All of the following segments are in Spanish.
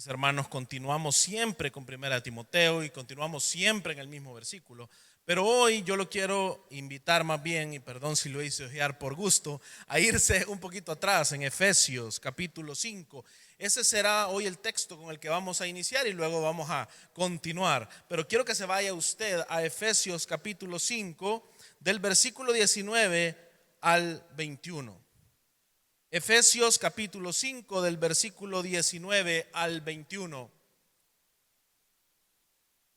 mis hermanos, continuamos siempre con Primera de Timoteo y continuamos siempre en el mismo versículo. Pero hoy yo lo quiero invitar más bien, y perdón si lo hice ojear por gusto, a irse un poquito atrás en Efesios capítulo 5. Ese será hoy el texto con el que vamos a iniciar y luego vamos a continuar. Pero quiero que se vaya usted a Efesios capítulo 5 del versículo 19 al 21. Efesios capítulo 5 del versículo 19 al 21.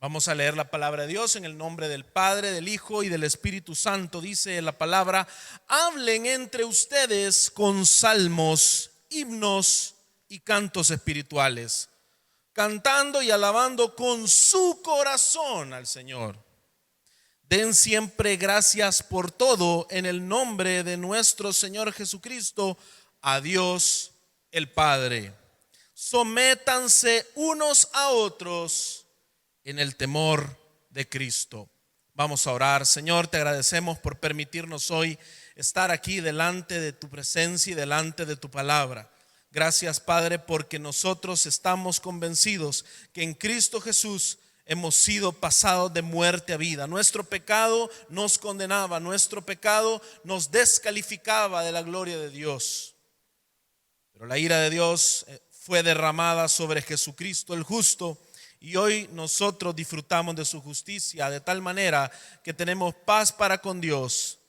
Vamos a leer la palabra de Dios en el nombre del Padre, del Hijo y del Espíritu Santo. Dice la palabra: hablen entre ustedes con salmos, himnos y cantos espirituales, cantando y alabando con su corazón al Señor. Den siempre gracias por todo en el nombre de nuestro Señor Jesucristo, a Dios el Padre. Sométanse unos a otros en el temor de Cristo. Vamos a orar. Señor, te agradecemos por permitirnos hoy estar aquí delante de tu presencia y delante de tu palabra. Gracias, Padre, porque nosotros estamos convencidos que en Cristo Jesús hemos sido pasados de muerte a vida. Nuestro pecado nos condenaba, nuestro pecado nos descalificaba de la gloria de Dios. Pero la ira de Dios fue derramada sobre Jesucristo el justo, y hoy nosotros disfrutamos de su justicia de tal manera que tenemos paz para con Dios,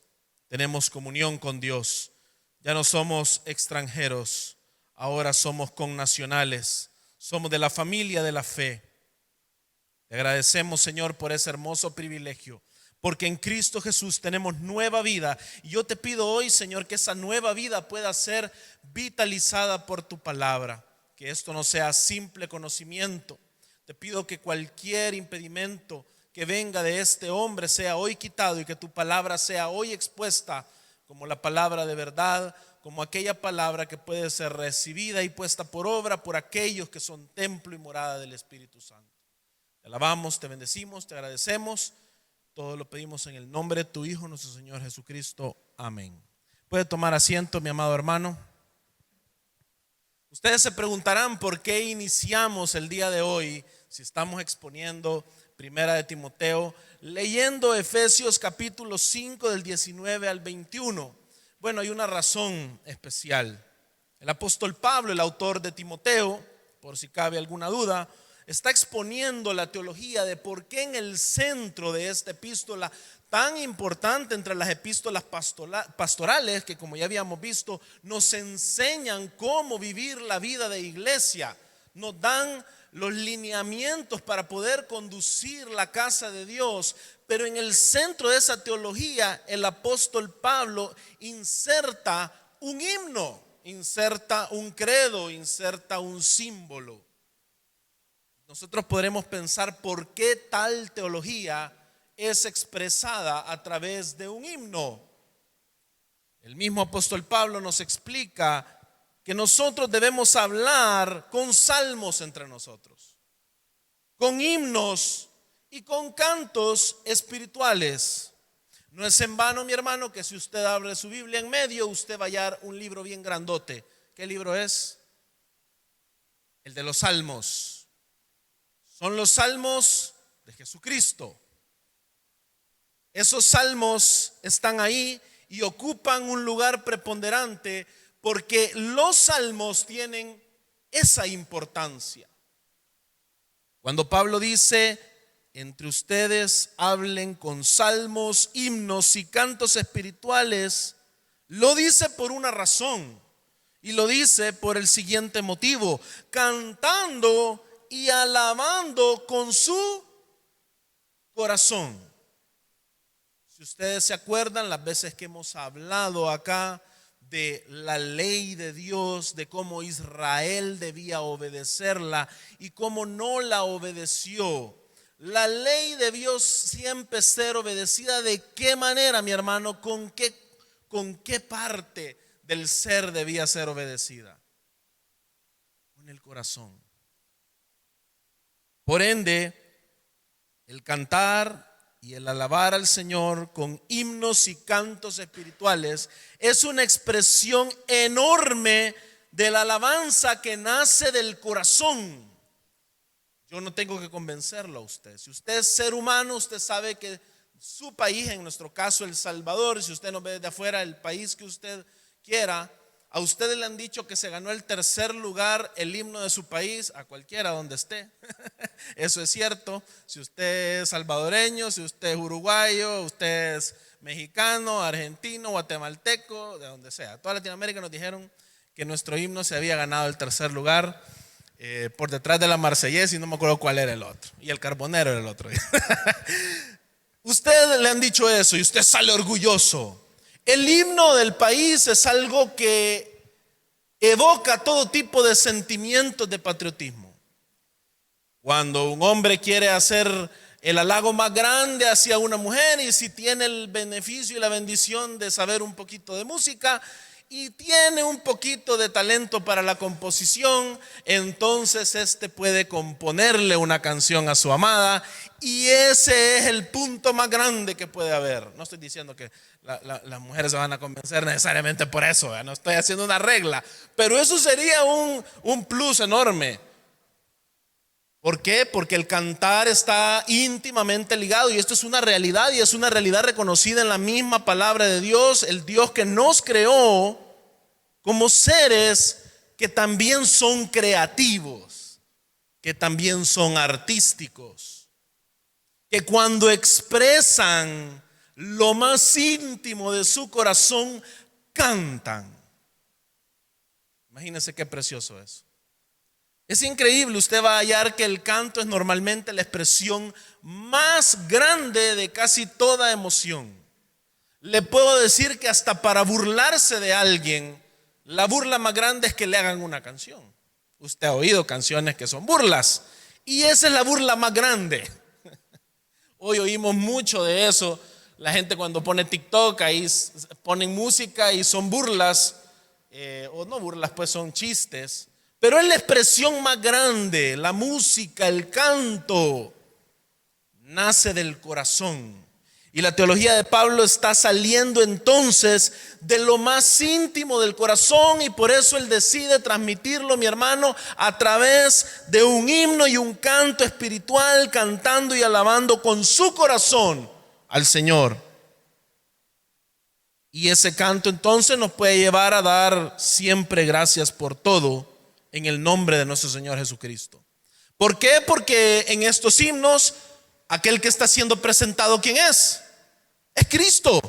tenemos comunión con Dios. Ya no somos extranjeros, ahora somos connacionales, somos de la familia de la fe. Te agradecemos, Señor, por ese hermoso privilegio, porque en Cristo Jesús tenemos nueva vida. Y yo te pido hoy, Señor, que esa nueva vida pueda ser vitalizada por tu palabra, que esto no sea simple conocimiento. Te pido que cualquier impedimento que venga de este hombre sea hoy quitado y que tu palabra sea hoy expuesta como la palabra de verdad, como aquella palabra que puede ser recibida y puesta por obra por aquellos que son templo y morada del Espíritu Santo. Te alabamos, te bendecimos, te agradecemos. Todo lo pedimos en el nombre de tu Hijo, nuestro Señor Jesucristo. Amén. Puede tomar asiento, mi amado hermano. Ustedes se preguntarán por qué iniciamos el día de hoy, si estamos exponiendo Primera de Timoteo, leyendo Efesios capítulo 5 del 19 al 21. Bueno, hay una razón especial. El apóstol Pablo, el autor de Timoteo, por si cabe alguna duda, está exponiendo la teología de por qué en el centro de esta epístola tan importante entre las epístolas pastorales, que como ya habíamos visto, nos enseñan cómo vivir la vida de iglesia, nos dan los lineamientos para poder conducir la casa de Dios. Pero en el centro de esa teología, el apóstol Pablo inserta un himno, inserta un credo, inserta un símbolo. Nosotros podremos pensar por qué tal teología es expresada a través de un himno. El mismo apóstol Pablo nos explica que nosotros debemos hablar con salmos entre nosotros, con himnos y con cantos espirituales. No es en vano, mi hermano, que si usted abre su Biblia en medio, usted va a hallar un libro bien grandote. ¿Qué libro es? El de los salmos. Son los salmos de Jesucristo. Esos salmos están ahí y ocupan un lugar preponderante porque los salmos tienen esa importancia. Cuando Pablo dice: entre ustedes hablen con salmos, himnos y cantos espirituales, lo dice por una razón, y lo dice por el siguiente motivo: cantando y alabando con su corazón. Si ustedes se acuerdan las veces que hemos hablado acá de la ley de Dios, de cómo Israel debía obedecerla y cómo no la obedeció. La ley debió siempre ser obedecida. ¿De qué manera, mi hermano? ¿Con qué parte del ser debía ser obedecida? Con el corazón. Por ende, el cantar y el alabar al Señor con himnos y cantos espirituales es una expresión enorme de la alabanza que nace del corazón. Yo no tengo que convencerlo a usted. Si usted es ser humano, usted sabe que su país, en nuestro caso El Salvador, si usted nos ve de afuera, el país que usted quiera, a ustedes le han dicho que se ganó el tercer lugar el himno de su país, a cualquiera donde esté. Eso es cierto. Si usted es salvadoreño, si usted es uruguayo, usted es mexicano, argentino, guatemalteco, de donde sea. Toda Latinoamérica nos dijeron que nuestro himno se había ganado el tercer lugar, por detrás de la Marsellesa, y no me acuerdo cuál era el otro, y el Carbonero era el otro. Usted le han dicho eso y usted sale orgulloso. El himno del país es algo que evoca todo tipo de sentimientos de patriotismo. Cuando un hombre quiere hacer el halago más grande hacia una mujer, y si tiene el beneficio y la bendición de saber un poquito de música y tiene un poquito de talento para la composición, entonces puede componerle una canción a su amada, y ese es el punto más grande que puede haber. No estoy diciendo que las mujeres se van a convencer necesariamente por eso, ¿verdad? No estoy haciendo una regla, pero eso sería un plus enorme. ¿Por qué? Porque el cantar está íntimamente ligado, y esto es una realidad, y es una realidad reconocida en la misma palabra de Dios, el Dios que nos creó como seres que también son creativos, que también son artísticos, que cuando expresan lo más íntimo de su corazón, cantan. Imagínense qué precioso es. Es increíble, usted va a hallar que el canto es normalmente la expresión más grande de casi toda emoción. Le puedo decir que hasta para burlarse de alguien, la burla más grande es que le hagan una canción. Usted ha oído canciones que son burlas, y esa es la burla más grande. Hoy oímos mucho de eso. La gente cuando pone TikTok, ahí ponen música y son burlas, o no burlas, pues son chistes. Pero es la expresión más grande. La música, el canto, nace del corazón. Y la teología de Pablo está saliendo entonces de lo más íntimo del corazón, y por eso él decide transmitirlo, mi hermano, a través de un himno y un canto espiritual, cantando y alabando con su corazón al Señor. Y ese canto entonces nos puede llevar a dar siempre gracias por todo, en el nombre de nuestro Señor Jesucristo. ¿Por qué? Porque en estos himnos, aquel que está siendo presentado, ¿quién es? Es Cristo.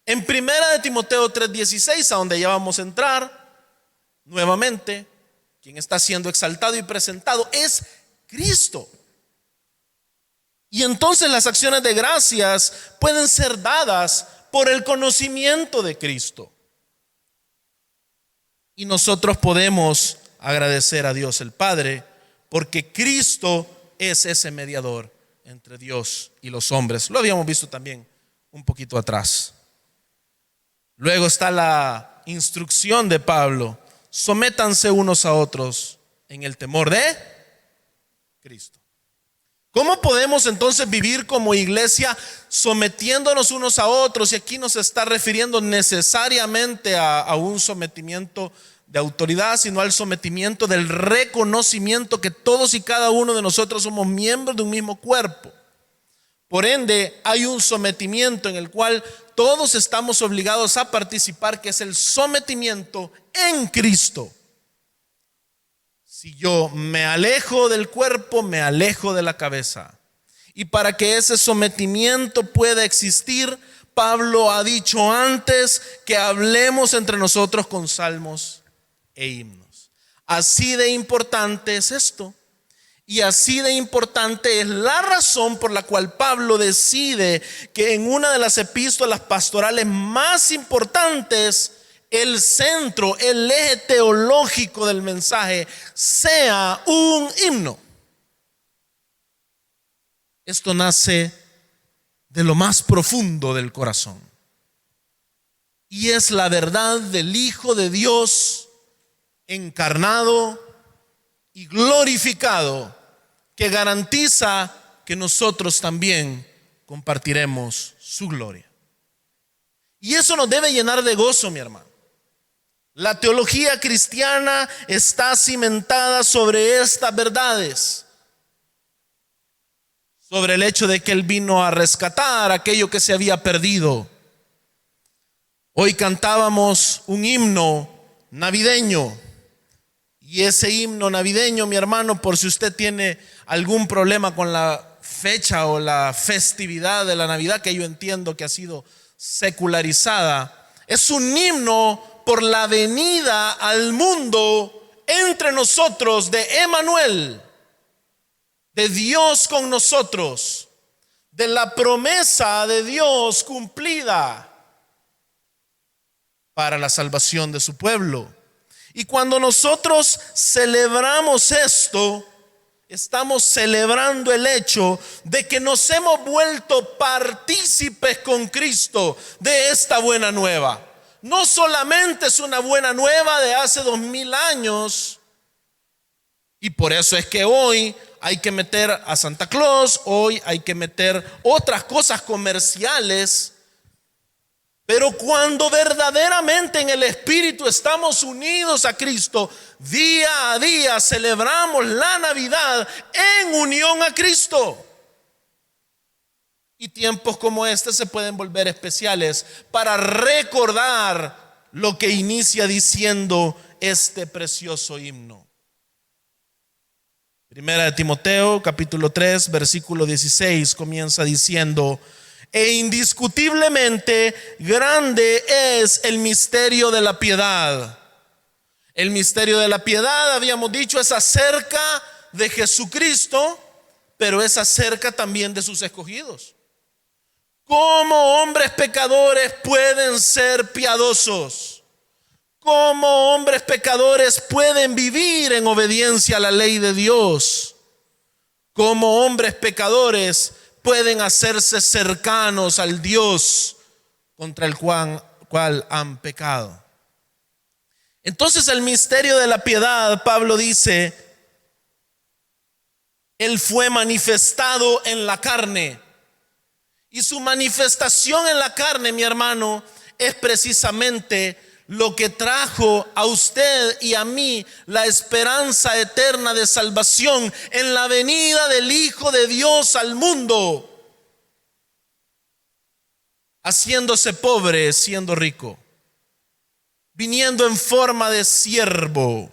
En 1 Timoteo 3:16, a donde ya vamos a entrar nuevamente, quien está siendo exaltado y presentado es Cristo. Y entonces las acciones de gracias pueden ser dadas por el conocimiento de Cristo. Y nosotros podemos agradecer a Dios el Padre, porque Cristo es ese mediador entre Dios y los hombres. Lo habíamos visto también un poquito atrás. Luego está la instrucción de Pablo: sométanse unos a otros en el temor de Cristo. ¿Cómo podemos entonces vivir como iglesia sometiéndonos unos a otros? Y aquí nos está refiriendo necesariamente a un sometimiento de autoridad, sino al sometimiento del reconocimiento que todos y cada uno de nosotros somos miembros de un mismo cuerpo. Por ende, hay un sometimiento en el cual todos estamos obligados a participar, que es el sometimiento en Cristo. Si yo me alejo del cuerpo, me alejo de la cabeza. Y para que ese sometimiento pueda existir, Pablo ha dicho antes que hablemos entre nosotros con salmos e himnos. Así de importante es esto. Y así de importante es la razón por la cual Pablo decide que en una de las epístolas pastorales más importantes, el centro, el eje teológico del mensaje sea un himno. Esto nace de lo más profundo del corazón, y es la verdad del Hijo de Dios encarnado y glorificado, que garantiza que nosotros también compartiremos su gloria. Y eso nos debe llenar de gozo, mi hermano. La teología cristiana está cimentada sobre estas verdades. sobre el hecho de que Él vino a rescatar aquello que se había perdido. Hoy cantábamos un himno navideño. Y ese himno navideño, mi hermano, por si usted tiene algún problema con la fecha o la festividad de la Navidad, que yo entiendo que ha sido secularizada, es un himno por la venida al mundo entre nosotros de Emmanuel, de Dios con nosotros, de la promesa de Dios cumplida para la salvación de su pueblo. Y cuando nosotros celebramos esto, estamos celebrando el hecho de que nos hemos vuelto partícipes con Cristo de esta buena nueva. No solamente es una buena nueva de hace 2000 años, y por eso es que hoy hay que meter a Santa Claus, hoy hay que meter otras cosas comerciales. Pero cuando verdaderamente en el Espíritu estamos unidos a Cristo, día a día celebramos la Navidad en unión a Cristo. Y tiempos como este se pueden volver especiales para recordar lo que inicia diciendo este precioso himno. Primera de Timoteo, capítulo 3, versículo 16, comienza diciendo: e indiscutiblemente grande es el misterio de la piedad. El misterio de la piedad, habíamos dicho, es acerca de Jesucristo, pero es acerca también de sus escogidos. ¿Cómo hombres pecadores pueden ser piadosos? ¿Cómo hombres pecadores pueden vivir en obediencia a la ley de Dios? ¿Cómo hombres pecadores pueden hacerse cercanos al Dios contra el cual han pecado? Entonces el misterio de la piedad, Pablo dice, Él fue manifestado en la carne. Y su manifestación en la carne, mi hermano, es precisamente lo que trajo a usted y a mí la esperanza eterna de salvación en la venida del Hijo de Dios al mundo, haciéndose pobre, siendo rico, viniendo en forma de siervo.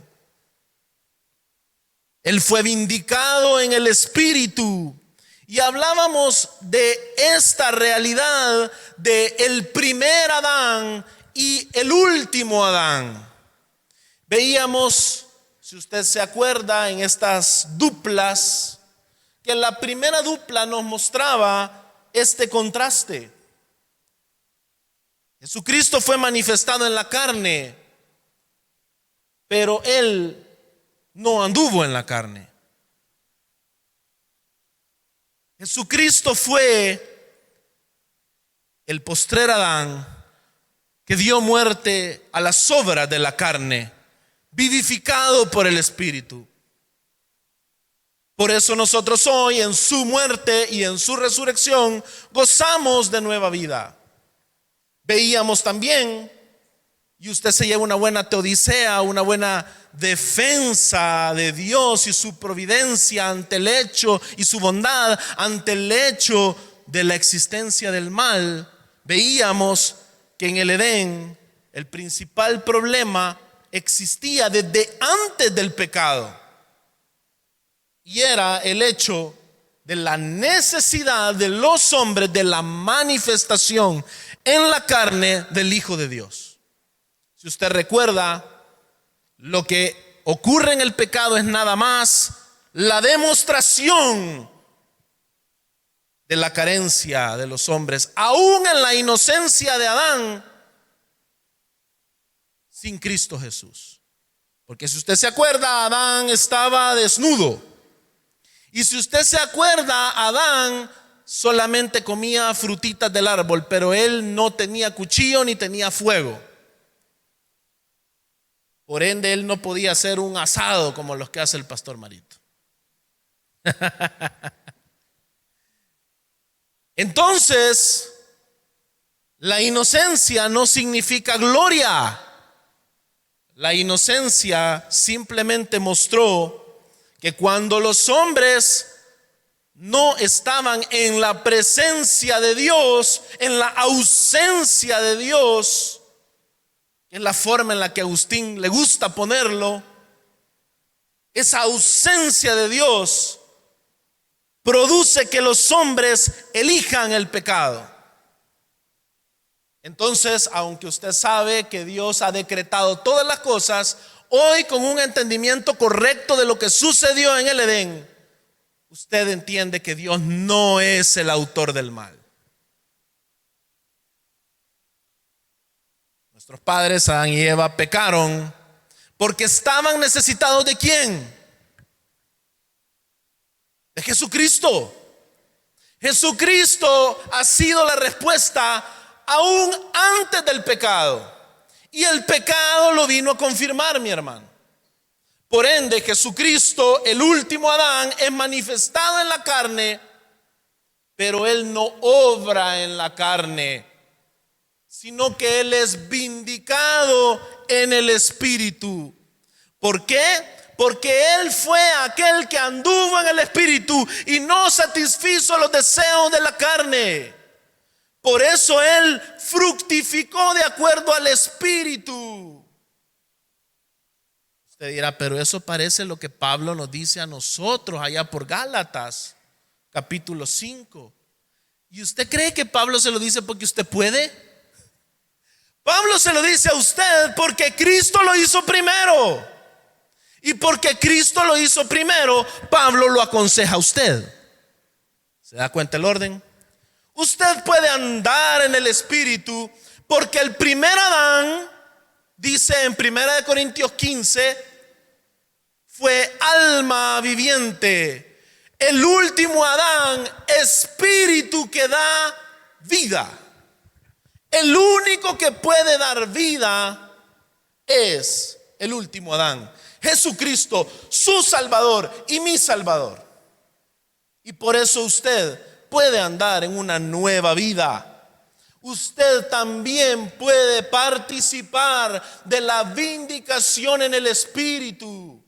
Él fue vindicado en el Espíritu. Y hablábamos de esta realidad de el primer Adán y el último Adán. Veíamos, si usted se acuerda, en estas duplas, que la primera dupla nos mostraba este contraste. Jesucristo fue manifestado en la carne, pero Él no anduvo en la carne. Jesucristo fue el postrer Adán que dio muerte a las obras de la carne, vivificado por el Espíritu. Por eso nosotros hoy, en su muerte y en su resurrección, gozamos de nueva vida. Veíamos también, y usted se lleva una buena teodicea, una buena defensa de Dios y su providencia ante el hecho y su bondad ante el hecho de la existencia del mal. Veíamos que en el Edén el principal problema existía desde antes del pecado, y era el hecho de la necesidad de los hombres de la manifestación en la carne del Hijo de Dios. Si usted recuerda, lo que ocurre en el pecado es nada más la demostración de la carencia de los hombres, aún en la inocencia de Adán, sin Cristo Jesús. Porque si usted se acuerda, Adán estaba desnudo. Y si usted se acuerda, Adán solamente comía frutitas del árbol, pero él no tenía cuchillo ni tenía fuego. Por ende, él no podía hacer un asado como los que hace el pastor Marito. Entonces, la inocencia no significa gloria. La inocencia simplemente mostró que cuando los hombres no estaban en la presencia de Dios, en la ausencia de Dios, que es la forma en la que a Agustín le gusta ponerlo. Esa ausencia de Dios produce que los hombres elijan el pecado. Entonces, aunque usted sabe que Dios ha decretado todas las cosas, hoy con un entendimiento correcto de lo que sucedió en el Edén, usted entiende que Dios no es el autor del mal. Nuestros padres, Adán y Eva, pecaron porque estaban necesitados ¿de quién? De Jesucristo. Jesucristo ha sido la respuesta aún antes del pecado. Y el pecado lo vino a confirmar, mi hermano. Por ende, Jesucristo, el último Adán, es manifestado en la carne, pero Él no obra en la carne, sino que Él es vindicado en el Espíritu. ¿Por qué? Porque Él fue aquel que anduvo en el Espíritu y no satisfizo los deseos de la carne. Por eso Él fructificó de acuerdo al Espíritu. Usted dirá, pero eso parece lo que Pablo nos dice a nosotros allá por Gálatas, capítulo 5. ¿Y usted cree que Pablo se lo dice porque usted puede? Pablo se lo dice a usted porque Cristo lo hizo primero. Y porque Cristo lo hizo primero, Pablo lo aconseja a usted. ¿Se da cuenta el orden? Usted puede andar en el Espíritu porque el primer Adán, dice en 1 Corintios 15, fue alma viviente. El último Adán, espíritu que da vida. El único que puede dar vida es el último Adán, Jesucristo, su Salvador y mi Salvador. Y por eso usted puede andar en una nueva vida. Usted también puede participar de la vindicación en el Espíritu,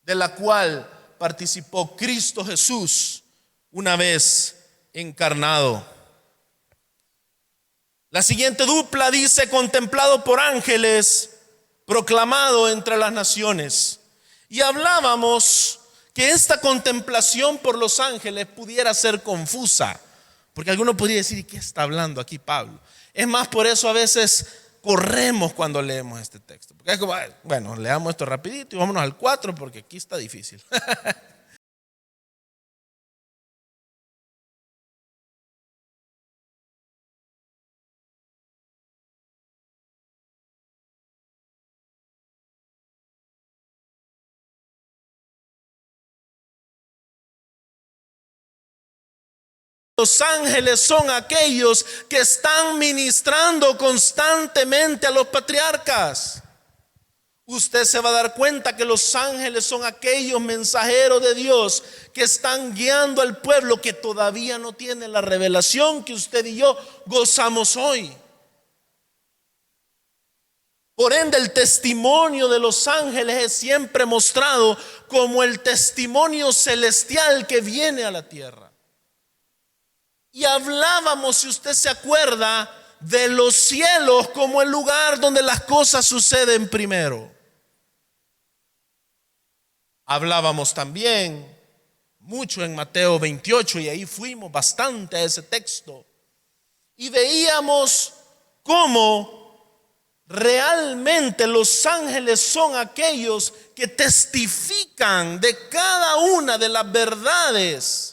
de la cual participó Cristo Jesús una vez encarnado. La siguiente dupla dice: contemplado por ángeles, proclamado entre las naciones. Y hablábamos que esta contemplación por los ángeles pudiera ser confusa, porque alguno podría decir: ¿y qué está hablando aquí Pablo? Es más, por eso a veces corremos cuando leemos este texto, porque es como, bueno, leamos esto rapidito y vámonos al 4 porque aquí está difícil. Los ángeles son aquellos que están ministrando constantemente a los patriarcas. Usted se va a dar cuenta que los ángeles son aquellos mensajeros de Dios que están guiando al pueblo que todavía no tiene la revelación que usted y yo gozamos hoy. Por ende, el testimonio de los ángeles es siempre mostrado como el testimonio celestial que viene a la tierra. Y hablábamos, si usted se acuerda, de los cielos como el lugar donde las cosas suceden primero. Hablábamos también mucho en Mateo 28 y ahí fuimos bastante a ese texto. Y veíamos cómo realmente los ángeles son aquellos que testifican de cada una de las verdades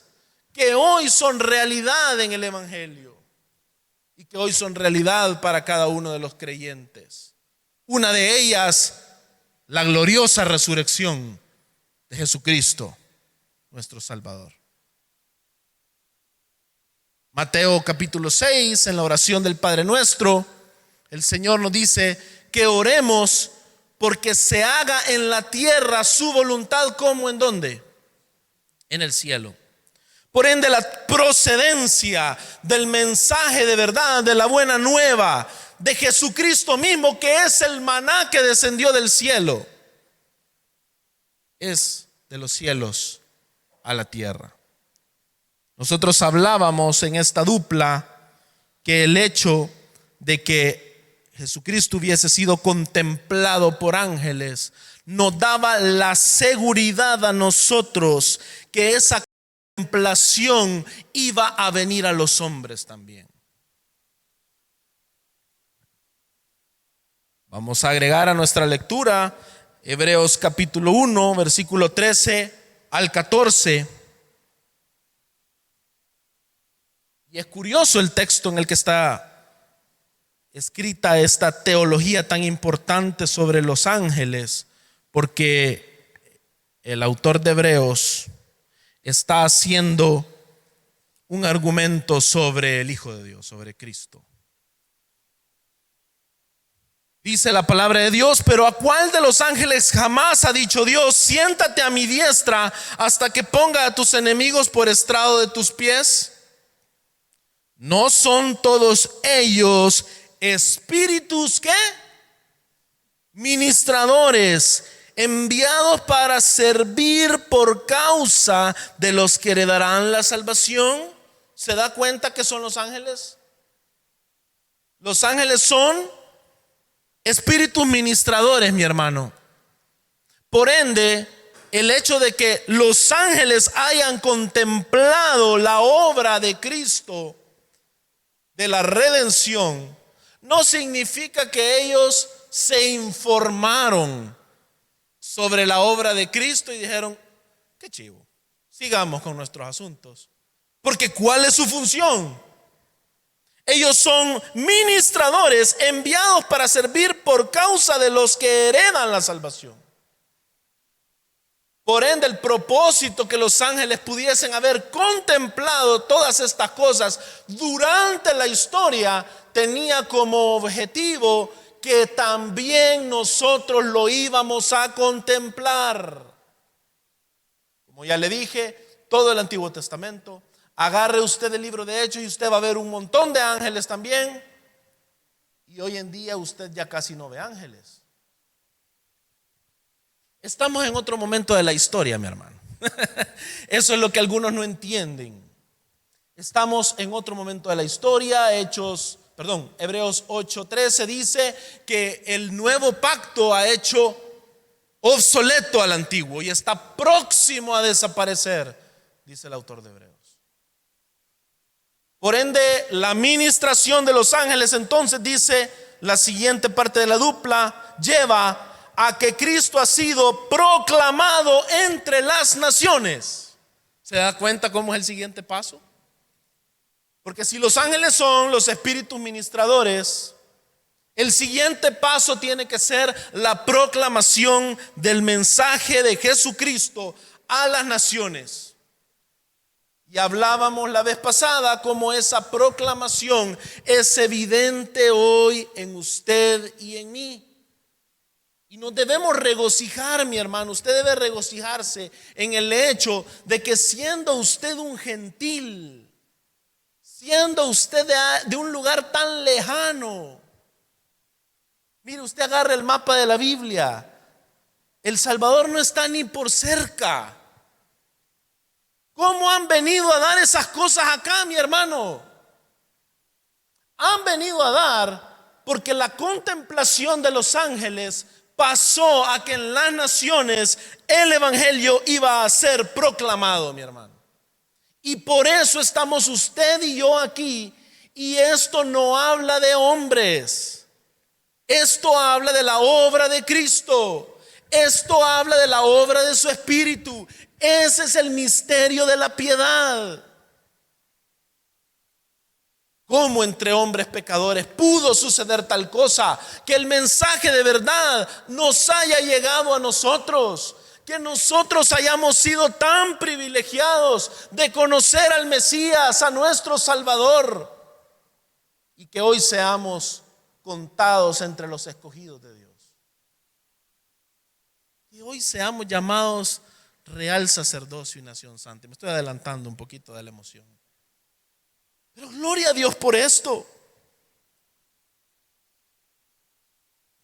que hoy son realidad en el Evangelio y que hoy son realidad para cada uno de los creyentes. Una de ellas, la gloriosa resurrección de Jesucristo, nuestro Salvador. Mateo capítulo 6, en la oración del Padre Nuestro, el Señor nos dice que oremos porque se haga en la tierra su voluntad, como en ¿dónde? En el cielo. Por ende, la procedencia del mensaje de verdad, de la buena nueva, de Jesucristo mismo, que es el maná que descendió del cielo, es de los cielos a la tierra. Nosotros hablábamos en esta dupla que el hecho de que Jesucristo hubiese sido contemplado por ángeles nos daba la seguridad a nosotros que esa contemplación iba a venir a los hombres también. Vamos a agregar a nuestra lectura Hebreos capítulo 1, versículo 13 al 14. Y es curioso el texto en el que está escrita esta teología tan importante sobre los ángeles, porque el autor de Hebreos está haciendo un argumento sobre el Hijo de Dios, sobre Cristo. Dice la palabra de Dios: pero ¿a cuál de los ángeles jamás ha dicho Dios: siéntate a mi diestra hasta que ponga a tus enemigos por estrado de tus pies? ¿No son todos ellos espíritus ¿qué? Ministradores, enviados para servir por causa de los que heredarán la salvación? ¿Se da cuenta que son los ángeles? Los ángeles son espíritus ministradores, mi hermano. Por ende, el hecho de que los ángeles hayan contemplado la obra de Cristo, de la redención, no significa que ellos se informaron sobre la obra de Cristo y dijeron: qué chivo, sigamos con nuestros asuntos. Porque ¿cuál es su función? Ellos son ministradores enviados para servir por causa de los que heredan la salvación. Por ende, el propósito que los ángeles pudiesen haber contemplado todas estas cosas durante la historia tenía como objetivo que también nosotros lo íbamos a contemplar. Como ya le dije, todo el Antiguo Testamento. Agarre usted el libro de Hechos y usted va a ver un montón de ángeles también. Y hoy en día usted ya casi no ve ángeles. Estamos en otro momento de la historia, mi hermano. Eso es lo que algunos no entienden. Estamos en otro momento de la historia. Hebreos 8:13 dice que el nuevo pacto ha hecho obsoleto al antiguo y está próximo a desaparecer, dice el autor de Hebreos. Por ende, la ministración de los ángeles, entonces, dice la siguiente parte de la dupla, lleva a que Cristo ha sido proclamado entre las naciones. ¿Se da cuenta cómo es el siguiente paso? Porque si los ángeles son los espíritus ministradores, el siguiente paso tiene que ser la proclamación del mensaje de Jesucristo a las naciones. Y hablábamos la vez pasada cómo esa proclamación es evidente hoy en usted y en mí. Y nos debemos regocijar, mi hermano. Usted debe regocijarse en el hecho de que siendo usted un gentil, siendo usted de un lugar tan lejano, mire, usted agarra el mapa de la Biblia, El Salvador no está ni por cerca. ¿Cómo han venido a dar esas cosas acá, mi hermano? Han venido a dar porque la contemplación de los ángeles pasó a que en las naciones el evangelio iba a ser proclamado, mi hermano. Y por eso estamos usted y yo aquí. Y esto no habla de hombres. Esto habla de la obra de Cristo. Esto habla de la obra de su Espíritu. Ese es el misterio de la piedad. ¿Cómo entre hombres pecadores pudo suceder tal cosa? Que el mensaje de verdad nos haya llegado a nosotros. Que nosotros hayamos sido tan privilegiados de conocer al Mesías, a nuestro Salvador. Y que hoy seamos contados entre los escogidos de Dios. Que hoy seamos llamados real sacerdocio y nación santa. Me estoy adelantando un poquito de la emoción. Pero gloria a Dios por esto.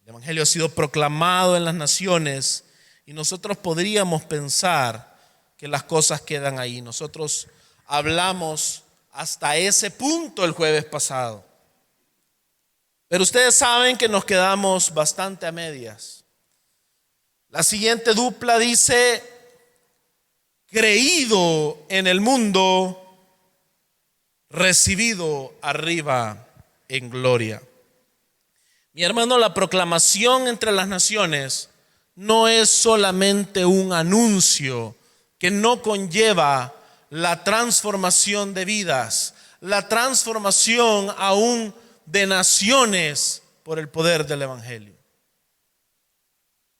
El evangelio ha sido proclamado en las naciones y nosotros podríamos pensar que las cosas quedan ahí. Nosotros hablamos hasta ese punto el jueves pasado. Pero ustedes saben que nos quedamos bastante a medias. La siguiente dupla dice: creído en el mundo, recibido arriba en gloria. Mi hermano, la proclamación entre las naciones no es solamente un anuncio que no conlleva la transformación de vidas, la transformación aún de naciones por el poder del evangelio.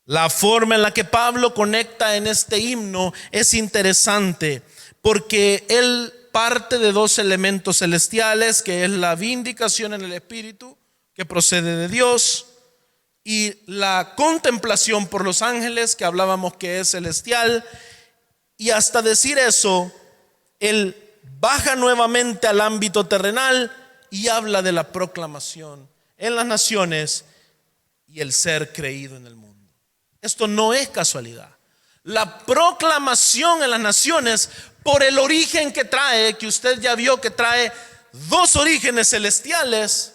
La forma en la que Pablo conecta en este himno es interesante, porque él parte de dos elementos celestiales, que es la vindicación en el Espíritu, que procede de Dios, y la contemplación por los ángeles, que hablábamos que es celestial. Y hasta decir eso, él baja nuevamente al ámbito terrenal y habla de la proclamación en las naciones y el ser creído en el mundo. Esto no es casualidad. La proclamación en las naciones, por el origen que trae, que usted ya vio que trae dos orígenes celestiales,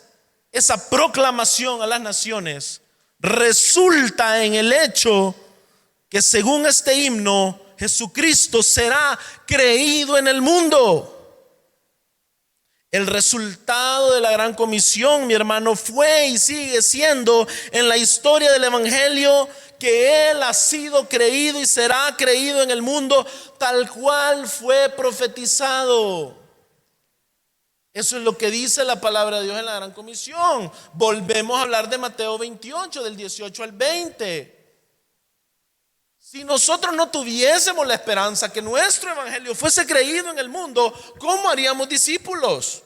esa proclamación a las naciones resulta en el hecho que, según este himno, Jesucristo será creído en el mundo. El resultado de la gran comisión, mi hermano, fue y sigue siendo en la historia del evangelio que Él ha sido creído y será creído en el mundo tal cual fue profetizado. Eso es lo que dice la palabra de Dios en la gran comisión. Volvemos a hablar de Mateo 28, del 18 al 20. Si nosotros no tuviésemos la esperanza que nuestro evangelio fuese creído en el mundo, ¿cómo haríamos discípulos?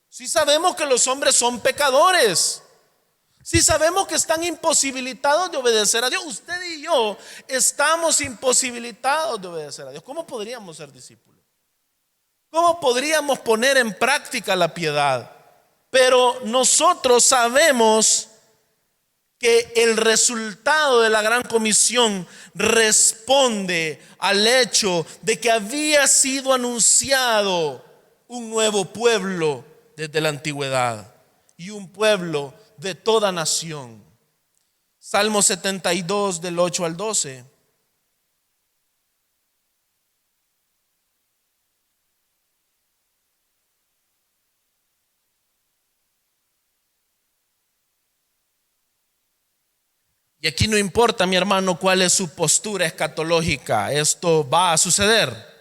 Si sabemos que los hombres son pecadores, si sabemos que están imposibilitados de obedecer a Dios, usted y yo estamos imposibilitados de obedecer a Dios, ¿cómo podríamos ser discípulos? ¿Cómo podríamos poner en práctica la piedad? Pero nosotros sabemos que el resultado de la gran comisión responde al hecho de que había sido anunciado un nuevo pueblo desde la antigüedad, y un pueblo de toda nación. Salmo 72 del 8 al 12. Y aquí no importa, mi hermano, cuál es su postura escatológica, esto va a suceder.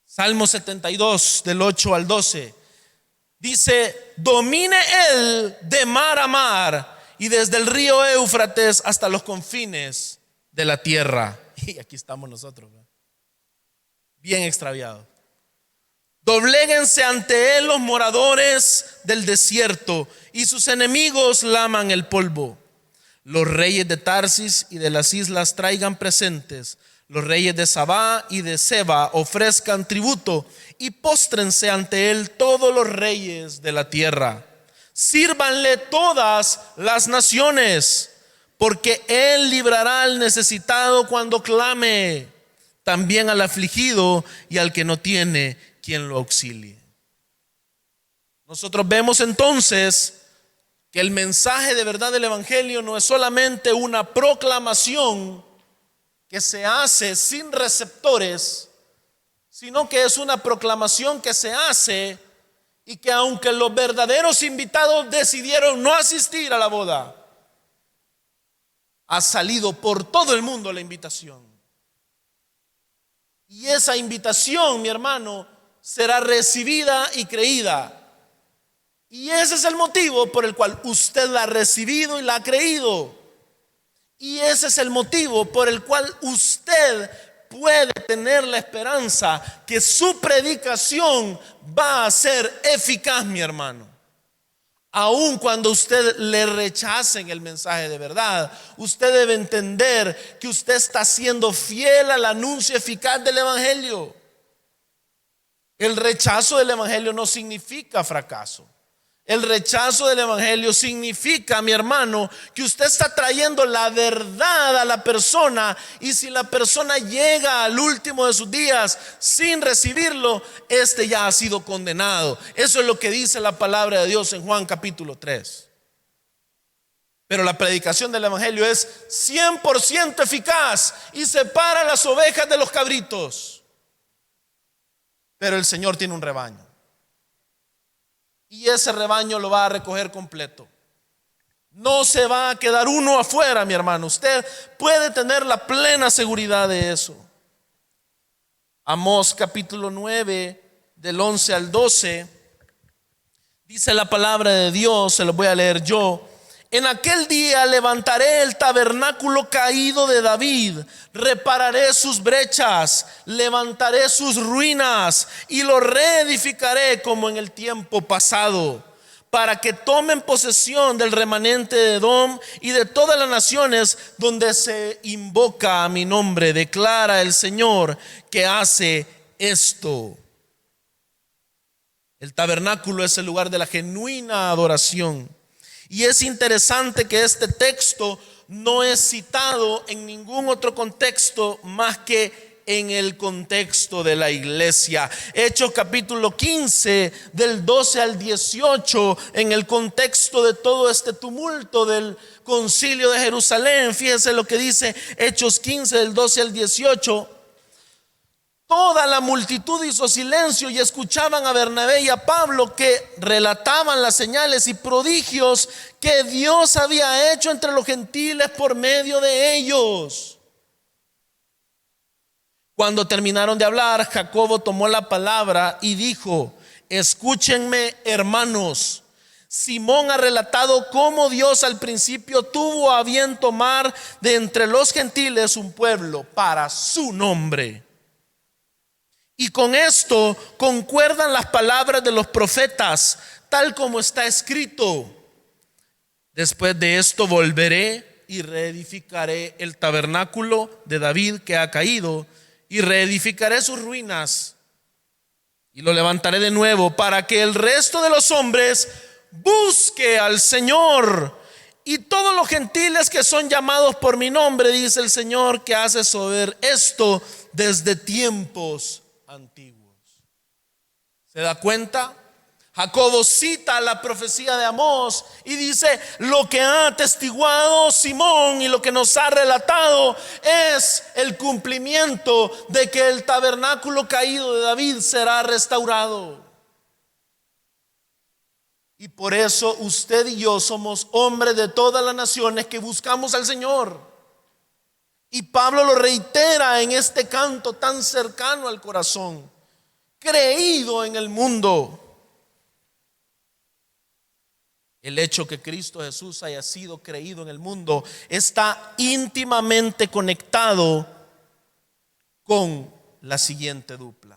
Salmo 72 del 8 al 12 dice: domine Él de mar a mar y desde el río Éufrates hasta los confines de la tierra. Y aquí estamos nosotros, ¿verdad? Bien extraviados. Dobléguense ante Él los moradores del desierto y sus enemigos laman el polvo. Los reyes de Tarsis y de las islas traigan presentes. Los reyes de Sabá y de Seba ofrezcan tributo y póstrense ante Él todos los reyes de la tierra. Sírvanle todas las naciones, porque Él librará al necesitado cuando clame, también al afligido y al que no tiene quien lo auxilie. Nosotros vemos entonces que el mensaje de verdad del evangelio no es solamente una proclamación que se hace sin receptores, sino que es una proclamación que se hace y que, aunque los verdaderos invitados decidieron no asistir a la boda, ha salido por todo el mundo la invitación. Y esa invitación, mi hermano, será recibida y creída. Y ese es el motivo por el cual usted la ha recibido y la ha creído. Y ese es el motivo por el cual usted puede tener la esperanza que su predicación va a ser eficaz, mi hermano. Aun cuando usted le rechacen el mensaje de verdad, usted debe entender que usted está siendo fiel al anuncio eficaz del evangelio. El rechazo del evangelio no significa fracaso. El rechazo del evangelio significa, mi hermano, que usted está trayendo la verdad a la persona, y si la persona llega al último de sus días sin recibirlo, este ya ha sido condenado. Eso es lo que dice la palabra de Dios en Juan capítulo 3. Pero la predicación del evangelio es 100% eficaz y separa las ovejas de los cabritos. Pero el Señor tiene un rebaño, y ese rebaño lo va a recoger completo. No se va a quedar uno afuera, mi hermano. Usted puede tener la plena seguridad de eso. Amós capítulo 9, del 11 al 12, dice la palabra de Dios, se lo voy a leer yo. En aquel día levantaré el tabernáculo caído de David, repararé sus brechas, levantaré sus ruinas y lo reedificaré como en el tiempo pasado, para que tomen posesión del remanente de Edom y de todas las naciones donde se invoca a mi nombre, declara el Señor que hace esto. El tabernáculo es el lugar de la genuina adoración. Y es interesante que este texto no es citado en ningún otro contexto más que en el contexto de la iglesia. Hechos capítulo 15, del 12 al 18, en el contexto de todo este tumulto del concilio de Jerusalén. Fíjense lo que dice Hechos 15, del 12 al 18. Toda la multitud hizo silencio y escuchaban a Bernabé y a Pablo, que relataban las señales y prodigios que Dios había hecho entre los gentiles por medio de ellos. Cuando terminaron de hablar, Jacobo tomó la palabra y dijo: escúchenme, hermanos. Simón ha relatado cómo Dios al principio tuvo a bien tomar de entre los gentiles un pueblo para su nombre. Y con esto concuerdan las palabras de los profetas, tal como está escrito: después de esto volveré y reedificaré el tabernáculo de David que ha caído, y reedificaré sus ruinas y lo levantaré de nuevo, para que el resto de los hombres busque al Señor, y todos los gentiles que son llamados por mi nombre, dice el Señor, que hace saber esto desde tiempos antiguos. ¿Se da cuenta? Jacobo cita la profecía de Amós y dice: lo que ha atestiguado Simón y lo que nos ha relatado es el cumplimiento de que el tabernáculo caído de David será restaurado. Y por eso usted y yo somos hombres de todas las naciones que buscamos al Señor. Y Pablo lo reitera en este canto tan cercano al corazón: creído en el mundo. El hecho que Cristo Jesús haya sido creído en el mundo está íntimamente conectado con la siguiente dupla.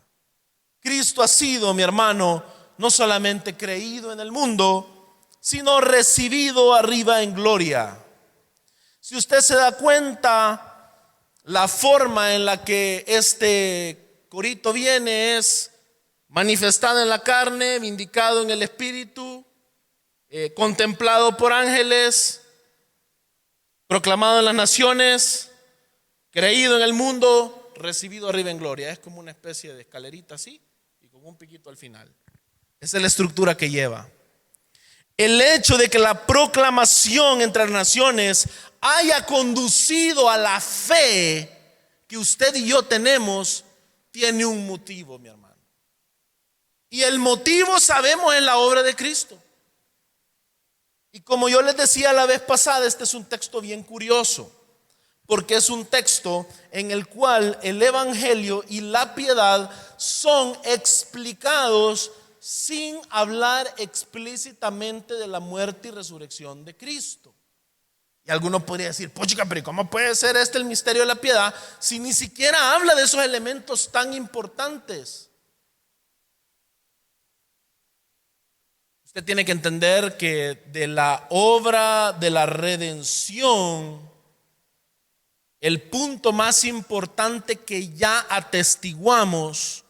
Cristo ha sido, mi hermano, no solamente creído en el mundo, sino recibido arriba en gloria. Si usted se da cuenta, la forma en la que este corito viene es manifestado en la carne, vindicado en el espíritu, contemplado por ángeles, proclamado en las naciones, creído en el mundo, recibido arriba en gloria. Es como una especie de escalerita así y con un piquito al final. Esa es la estructura que lleva. El hecho de que la proclamación entre las naciones haya conducido a la fe que usted y yo tenemos, tiene un motivo, mi hermano. Y el motivo, sabemos, es la obra de Cristo. Y como yo les decía la vez pasada, este es un texto bien curioso, porque es un texto en el cual el evangelio y la piedad son explicados sin hablar explícitamente de la muerte y resurrección de Cristo. Y alguno podría decir: pochica, pero ¿cómo puede ser este el misterio de la piedad si ni siquiera habla de esos elementos tan importantes? Usted tiene que entender que de la obra de la redención, el punto más importante que ya atestiguamos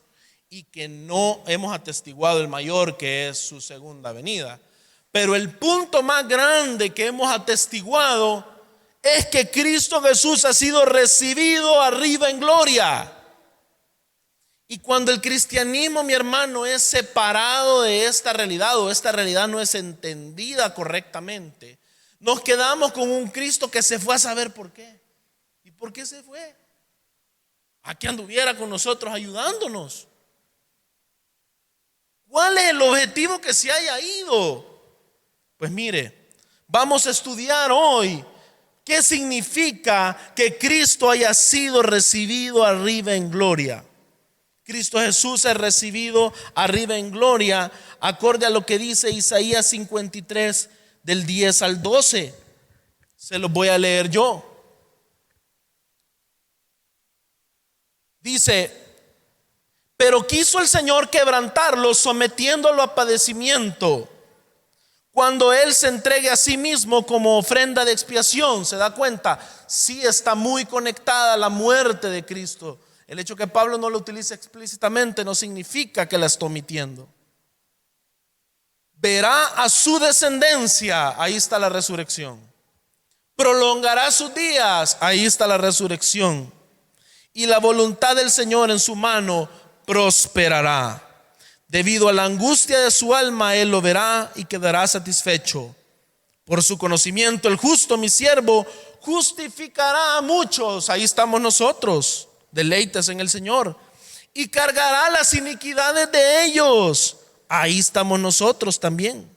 y que no hemos atestiguado, el mayor, que es su segunda venida, Pero el punto más grande que hemos atestiguado es que Cristo Jesús ha sido recibido arriba en gloria. Y cuando el cristianismo, mi hermano, es separado de esta realidad, o esta realidad no es entendida correctamente, nos quedamos con un Cristo que se fue a saber por qué. ¿Y por qué se fue? A que anduviera con nosotros ayudándonos. ¿Cuál es el objetivo que se haya ido? Pues mire, vamos a estudiar hoy qué significa que Cristo haya sido recibido arriba en gloria. Cristo Jesús es recibido arriba en gloria, acorde a lo que dice Isaías 53, del 10 al 12. Se los voy a leer yo. Dice: pero quiso el Señor quebrantarlo, sometiéndolo a padecimiento, cuando Él se entregue a sí mismo como ofrenda de expiación. ¿Se da cuenta? Sí está muy conectada a la muerte de Cristo. El hecho que Pablo no lo utilice explícitamente no significa que la está omitiendo. Verá a su descendencia, ahí está la resurrección. Prolongará sus días, ahí está la resurrección. Y la voluntad del Señor en su mano prosperará. Debido a la angustia de su alma, Él lo verá y quedará satisfecho. Por su conocimiento, el justo, mi siervo, justificará a muchos. Ahí estamos nosotros, deleites en el Señor. Y cargará las iniquidades de ellos. Ahí estamos nosotros también.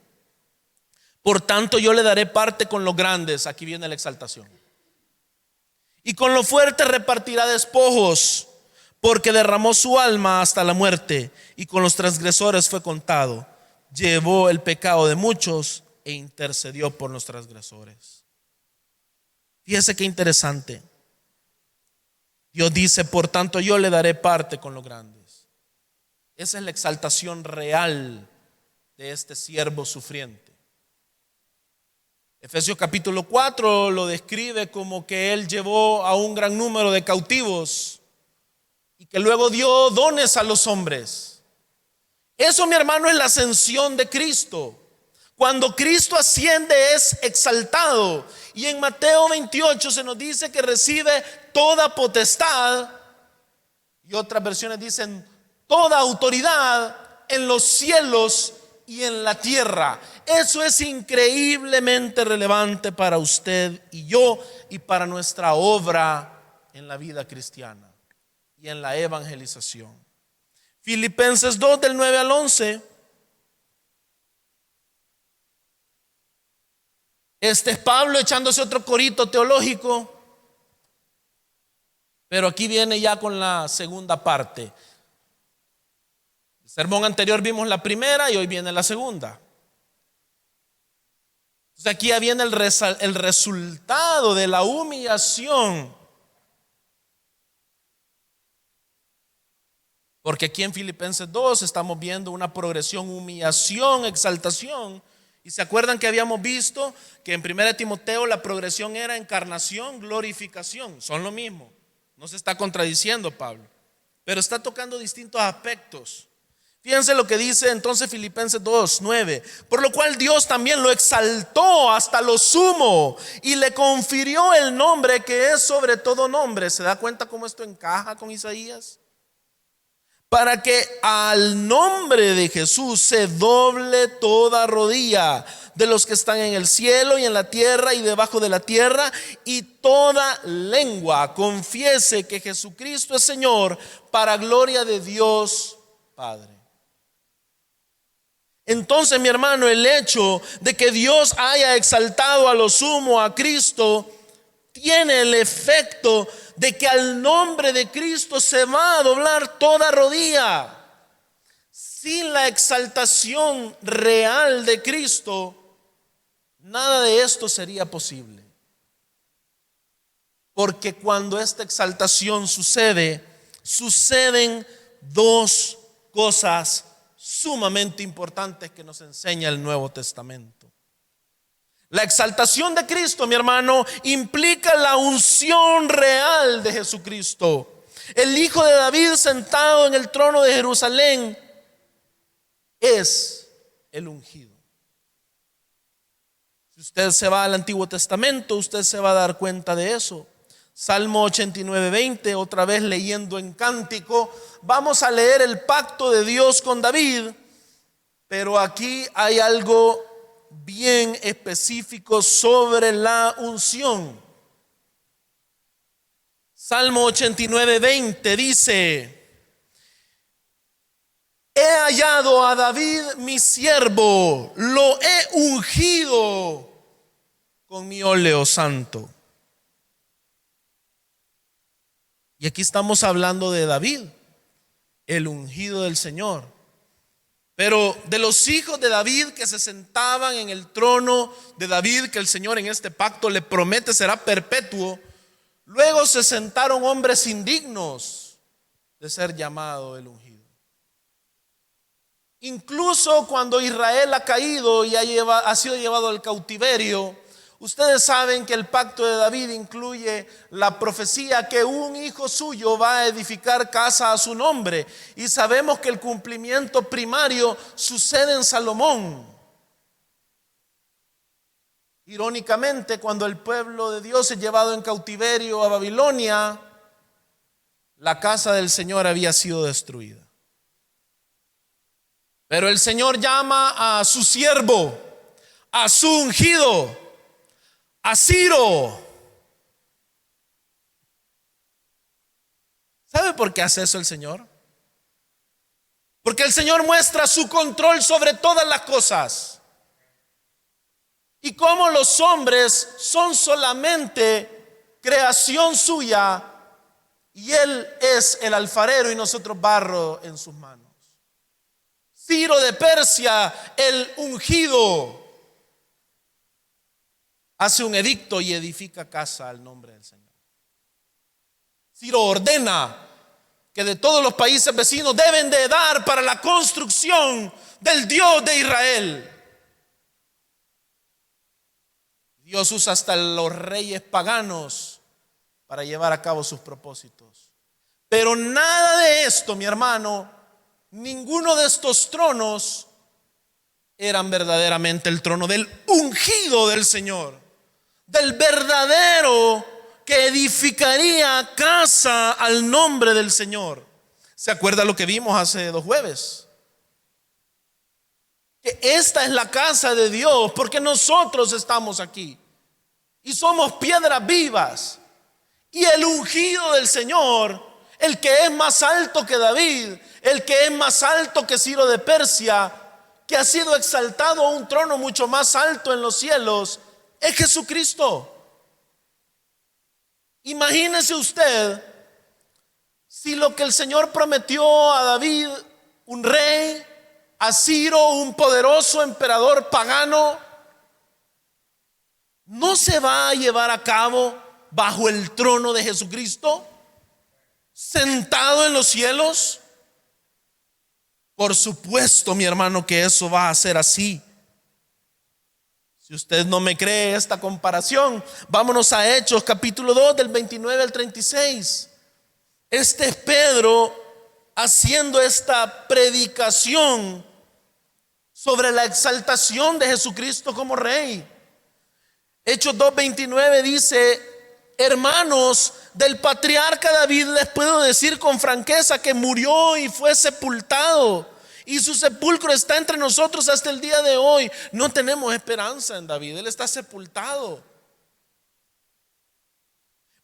Por tanto, yo le daré parte con los grandes. Aquí viene la exaltación. Y con lo fuerte repartirá despojos, porque derramó su alma hasta la muerte, y con los transgresores fue contado. Llevó el pecado de muchos e intercedió por los transgresores. Fíjese qué interesante. Dios dice: por tanto yo le daré parte con los grandes. Esa es la exaltación real de este siervo sufriente. Efesios capítulo 4 lo describe como que Él llevó a un gran número de cautivos y que luego dio dones a los hombres. Eso, mi hermano, es la ascensión de Cristo. Cuando Cristo asciende es exaltado. Y en Mateo 28 se nos dice que recibe toda potestad, y otras versiones dicen toda autoridad en los cielos y en la tierra. Eso es increíblemente relevante para usted y yo, y para nuestra obra en la vida cristiana y en la evangelización. Filipenses 2 del 9 al 11. Este es Pablo echándose otro corito teológico, pero aquí viene ya con la segunda parte. El sermón anterior vimos la primera y hoy viene la segunda. Entonces aquí ya viene el resultado de la humillación. Porque aquí en Filipenses 2 estamos viendo una progresión: humillación, exaltación. Y se acuerdan que habíamos visto que en 1 Timoteo la progresión era encarnación, glorificación. Son lo mismo. No se está contradiciendo Pablo, pero está tocando distintos aspectos. Fíjense lo que dice entonces Filipenses 2:9. Por lo cual Dios también lo exaltó hasta lo sumo y le confirió el nombre que es sobre todo nombre. ¿Se da cuenta cómo esto encaja con Isaías? Para que al nombre de Jesús se doble toda rodilla de los que están en el cielo y en la tierra y debajo de la tierra, y toda lengua confiese que Jesucristo es Señor, para gloria de Dios Padre. Entonces, mi hermano, el hecho de que Dios haya exaltado a lo sumo a Cristo tiene el efecto de que al nombre de Cristo se va a doblar toda rodilla. Sin la exaltación real de Cristo, nada de esto sería posible. Porque cuando esta exaltación sucede, suceden dos cosas sumamente importantes que nos enseña el Nuevo Testamento. La exaltación de Cristo, mi hermano, implica la unción real de Jesucristo. El Hijo de David sentado en el trono de Jerusalén es el ungido. Si usted se va al Antiguo Testamento, usted se va a dar cuenta de eso. Salmo 89:20, otra vez leyendo en cántico, vamos a leer el pacto de Dios con David, pero aquí hay algo bien específico sobre la unción. Salmo 89:20 dice: he hallado a David mi siervo, lo he ungido con mi óleo santo. Y aquí estamos hablando de David, el ungido del Señor. Pero de los hijos de David que se sentaban en el trono de David, que el Señor en este pacto le promete será perpetuo, luego se sentaron hombres indignos de ser llamado el ungido. Incluso cuando Israel ha caído y ha sido llevado al cautiverio, ustedes saben que el pacto de David incluye la profecía que un hijo suyo va a edificar casa a su nombre. Y sabemos que el cumplimiento primario sucede en Salomón. Irónicamente, cuando el pueblo de Dios es llevado en cautiverio a Babilonia, la casa del Señor había sido destruida. Pero el Señor llama a su siervo, a su ungido, a Ciro. ¿Sabe por qué hace eso el Señor? Porque el Señor muestra su control sobre todas las cosas. Y como los hombres son solamente creación suya, y Él es el alfarero y nosotros barro en sus manos. Ciro de Persia, el ungido, hace un edicto y edifica casa al nombre del Señor. Ciro ordena que de todos los países vecinos deben de dar para la construcción del Dios de Israel. Dios usa hasta los reyes paganos para llevar a cabo sus propósitos. Pero nada de esto, mi hermano, ninguno de estos tronos eran verdaderamente el trono del ungido del Señor, del verdadero que edificaría casa al nombre del Señor. ¿Se acuerda lo que vimos hace 2 jueves? Que esta es la casa de Dios porque nosotros estamos aquí y somos piedras vivas. Y el ungido del Señor, el que es más alto que David, el que es más alto que Ciro de Persia, que ha sido exaltado a un trono mucho más alto en los cielos, es Jesucristo. Imagínese usted si lo que el Señor prometió a David, un rey, a Ciro, un poderoso emperador pagano, no se va a llevar a cabo bajo el trono de Jesucristo, sentado en los cielos. Por supuesto, mi hermano, que eso va a ser así. Si usted no me cree esta comparación, vámonos a Hechos capítulo 2 del 29 al 36. Este es Pedro haciendo esta predicación sobre la exaltación de Jesucristo como rey. Hechos 2:29 dice: hermanos, del patriarca David les puedo decir con franqueza que murió y fue sepultado, y su sepulcro está entre nosotros hasta el día de hoy. No tenemos esperanza en David, él está sepultado.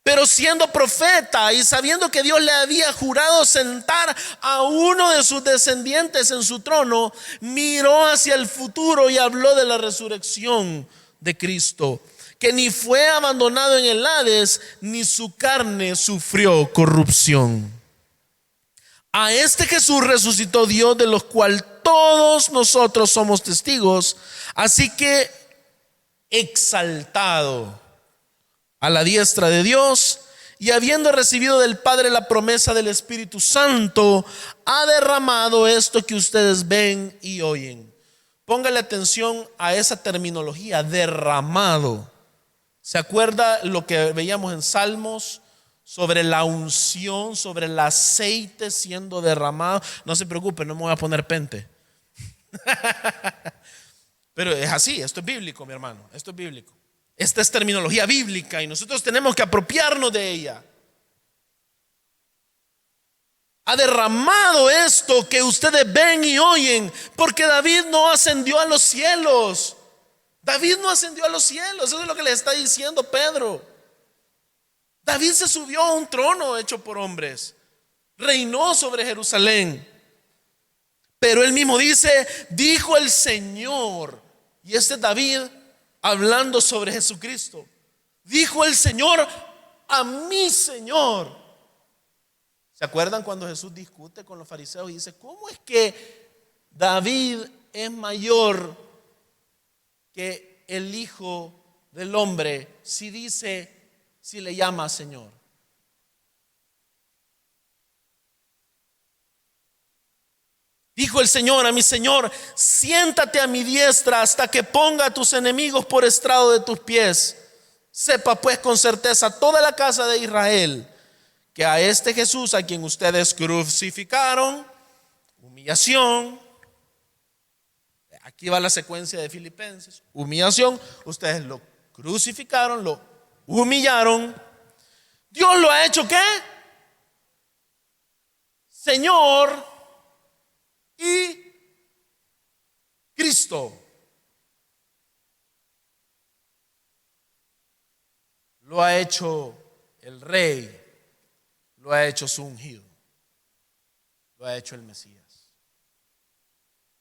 Pero siendo profeta y sabiendo que Dios le había jurado sentar a uno de sus descendientes en su trono, miró hacia el futuro y habló de la resurrección de Cristo, que ni fue abandonado en el Hades, ni su carne sufrió corrupción. A este Jesús resucitó Dios, de los cuales todos nosotros somos testigos. Así que, exaltado a la diestra de Dios, y habiendo recibido del Padre la promesa del Espíritu Santo, ha derramado esto que ustedes ven y oyen. Póngale atención a esa terminología, derramado. ¿Se acuerda lo que veíamos en Salmos sobre la unción, sobre el aceite siendo derramado? No se preocupe, no me voy a poner pente. Pero es así, esto es bíblico, mi hermano, esto es bíblico. Esta es terminología bíblica y nosotros tenemos que apropiarnos de ella. Ha derramado esto que ustedes ven y oyen, porque David no ascendió a los cielos. David no ascendió a los cielos, eso es lo que le está diciendo Pedro. David se subió a un trono hecho por hombres, reinó sobre Jerusalén. Pero él mismo dice, dijo el Señor. Y este es David hablando sobre Jesucristo. Dijo el Señor a mi Señor. ¿Se acuerdan cuando Jesús discute con los fariseos y dice, ¿cómo es que David es mayor que el Hijo del Hombre si dice, si le llama Señor? Dijo el Señor a mi Señor, siéntate a mi diestra hasta que ponga a tus enemigos por estrado de tus pies. Sepa pues con certeza toda la casa de Israel que a este Jesús a quien ustedes crucificaron, humillación, aquí va la secuencia de Filipenses, humillación, ustedes lo crucificaron, lo humillaron. Dios lo ha hecho ¿qué? Señor y Cristo. Lo ha hecho el Rey, lo ha hecho su ungido, lo ha hecho el Mesías.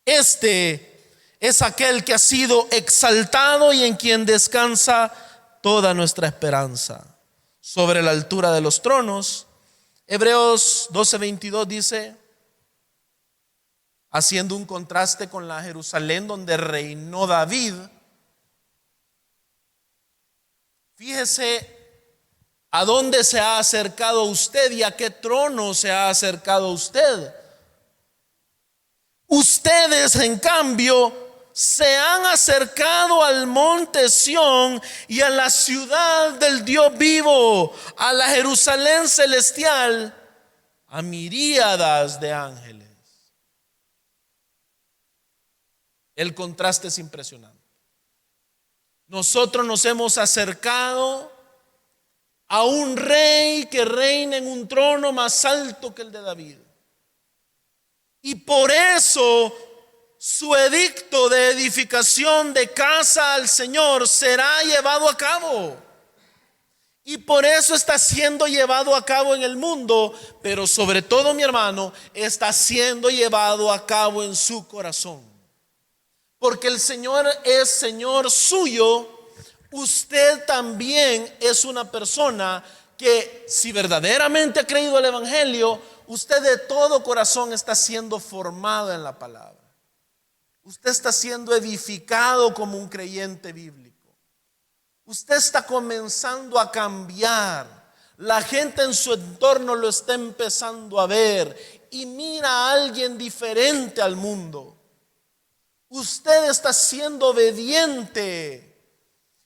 Este es aquel que ha sido exaltado y en quien descansa toda nuestra esperanza. Sobre la altura de los tronos, Hebreos 12:22 dice, haciendo un contraste con la Jerusalén donde reinó David, fíjese a dónde se ha acercado usted y a qué trono se ha acercado usted. Ustedes, en cambio, se han acercado al monte Sión y a la ciudad del Dios vivo, a la Jerusalén celestial, a miríadas de ángeles. El contraste es impresionante. Nosotros nos hemos acercado a un rey que reina en un trono más alto que el de David. Y por eso su edicto de edificación de casa al Señor será llevado a cabo. Y por eso está siendo llevado a cabo en el mundo, pero sobre todo, mi hermano, está siendo llevado a cabo en su corazón. Porque el Señor es Señor suyo. Usted también es una persona que, si verdaderamente ha creído el Evangelio, usted de todo corazón está siendo formado en la palabra. Usted está siendo edificado como un creyente bíblico. Usted está comenzando a cambiar. La gente en su entorno lo está empezando a ver y mira a alguien diferente al mundo. Usted está siendo obediente.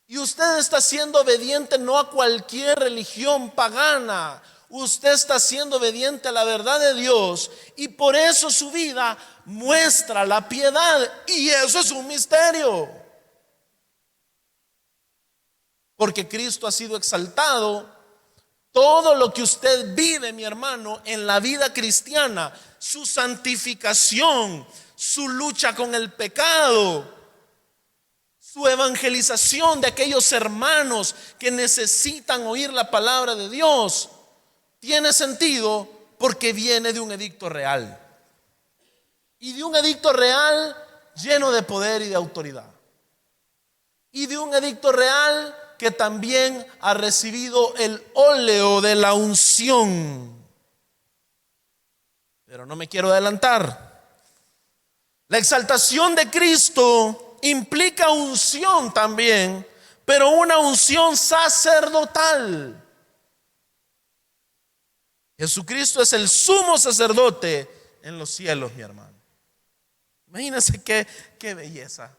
Y usted está siendo obediente no a cualquier religión pagana. Usted está siendo obediente a la verdad de Dios. Y por eso su vida muestra la piedad. Y eso es un misterio. Porque Cristo ha sido exaltado. Todo lo que usted vive, mi hermano, en la vida cristiana, su santificación, su lucha con el pecado, su evangelización de aquellos hermanos que necesitan oír la palabra de Dios, tiene sentido porque viene de un edicto real. Y de un edicto real lleno de poder y de autoridad. Y de un edicto real que también ha recibido el óleo de la unción. Pero no me quiero adelantar. La exaltación de Cristo implica unción también, pero una unción sacerdotal. Jesucristo es el sumo sacerdote en los cielos, mi hermano. Imagínense qué belleza.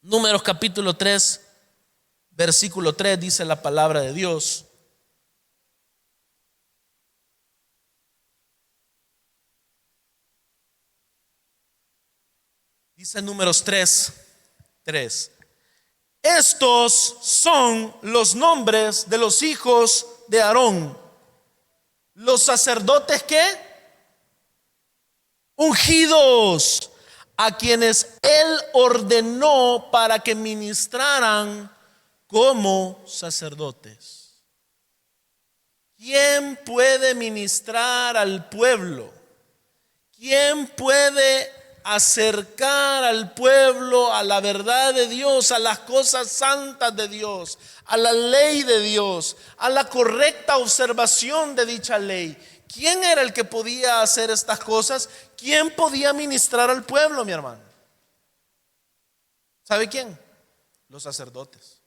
Números capítulo 3, versículo 3 dice la palabra de Dios. Dice Números 3, 3. Estos son los nombres de los hijos de Aarón. Los sacerdotes que ungidos, a quienes él ordenó para que ministraran como sacerdotes. ¿Quién puede ministrar al pueblo? ¿Quién puede acercar al pueblo a la verdad de Dios, a las cosas santas de Dios, a la ley de Dios, a la correcta observación de dicha ley? ¿Quién era el que podía hacer estas cosas? ¿Quién podía ministrar al pueblo, mi hermano? ¿Sabe quién? Los sacerdotes.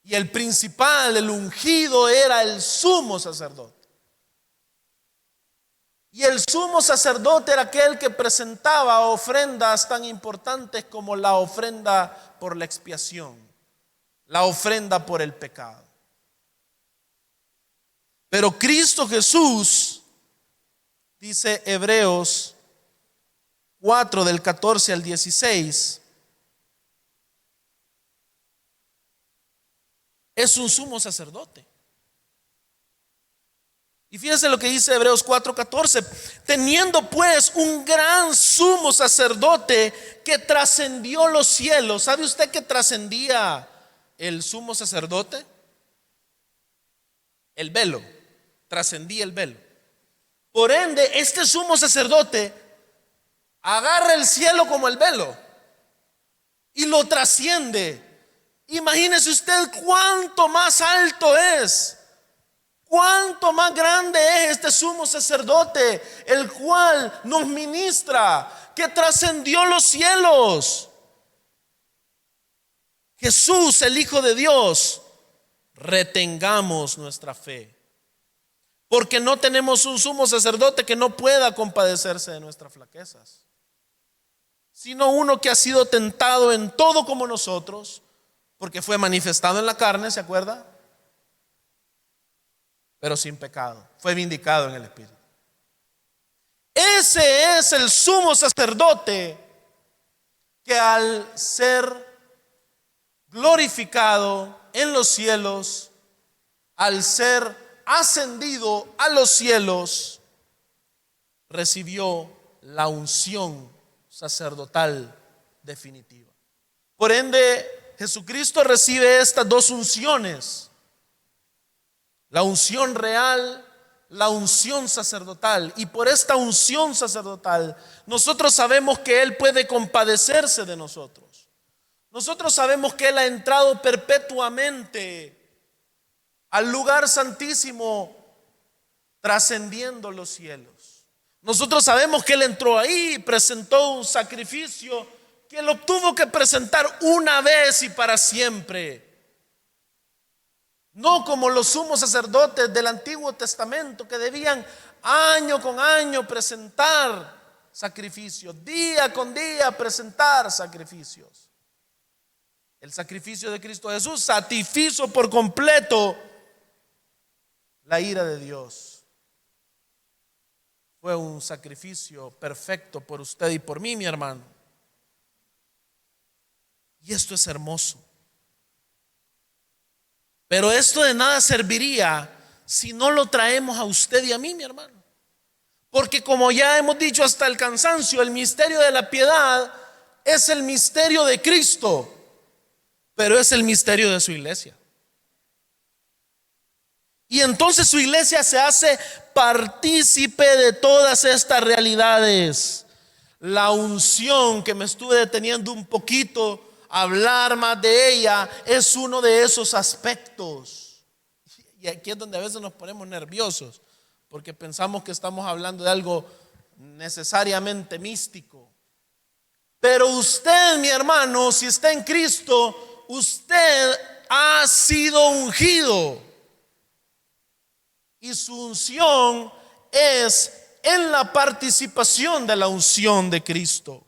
Y el principal, el ungido, era el sumo sacerdote. Y el sumo sacerdote era aquel que presentaba ofrendas tan importantes como la ofrenda por la expiación, la ofrenda por el pecado. Pero Cristo Jesús, dice Hebreos 4 del 14 al 16, es un sumo sacerdote. Y fíjense lo que dice Hebreos 4:14. Teniendo pues un gran sumo sacerdote que trascendió los cielos. ¿Sabe usted que trascendía el sumo sacerdote? El velo, trascendía el velo. Por ende, este sumo sacerdote agarra el cielo como el velo y lo trasciende. Imagínese usted cuánto más alto es, cuánto más grande es este sumo sacerdote, el cual nos ministra, que trascendió los cielos. Jesús, el Hijo de Dios. Retengamos nuestra fe, porque no tenemos un sumo sacerdote que no pueda compadecerse de nuestras flaquezas, sino uno que ha sido tentado en todo como nosotros, porque fue manifestado en la carne, ¿se acuerda? Pero sin pecado, fue vindicado en el Espíritu. Ese es el sumo sacerdote que al ser glorificado en los cielos, al ser ascendido a los cielos, recibió la unción sacerdotal definitiva. Por ende, Jesucristo recibe estas dos unciones: la unción real, la unción sacerdotal. Y por esta unción sacerdotal, nosotros sabemos que Él puede compadecerse de nosotros. Nosotros sabemos que Él ha entrado perpetuamente al lugar santísimo, trascendiendo los cielos. Nosotros sabemos que Él entró ahí y presentó un sacrificio que lo tuvo que presentar una vez y para siempre. No como los sumos sacerdotes del Antiguo Testamento, que debían año con año presentar sacrificios, día con día presentar sacrificios. El sacrificio de Cristo Jesús satisfizo por completo la ira de Dios. Fue un sacrificio perfecto por usted y por mí, mi hermano. Y esto es hermoso. Pero esto de nada serviría si no lo traemos a usted y a mí, mi hermano. Porque como ya hemos dicho hasta el cansancio, el misterio de la piedad es el misterio de Cristo, pero es el misterio de su iglesia. Y entonces su iglesia se hace partícipe de todas estas realidades. La unción, que me estuve deteniendo un poquito a hablar más de ella, es uno de esos aspectos. Y aquí es donde a veces nos ponemos nerviosos, porque pensamos que estamos hablando de algo necesariamente místico. Pero usted, mi hermano, si está en Cristo, usted ha sido ungido. Y su unción es en la participación de la unción de Cristo.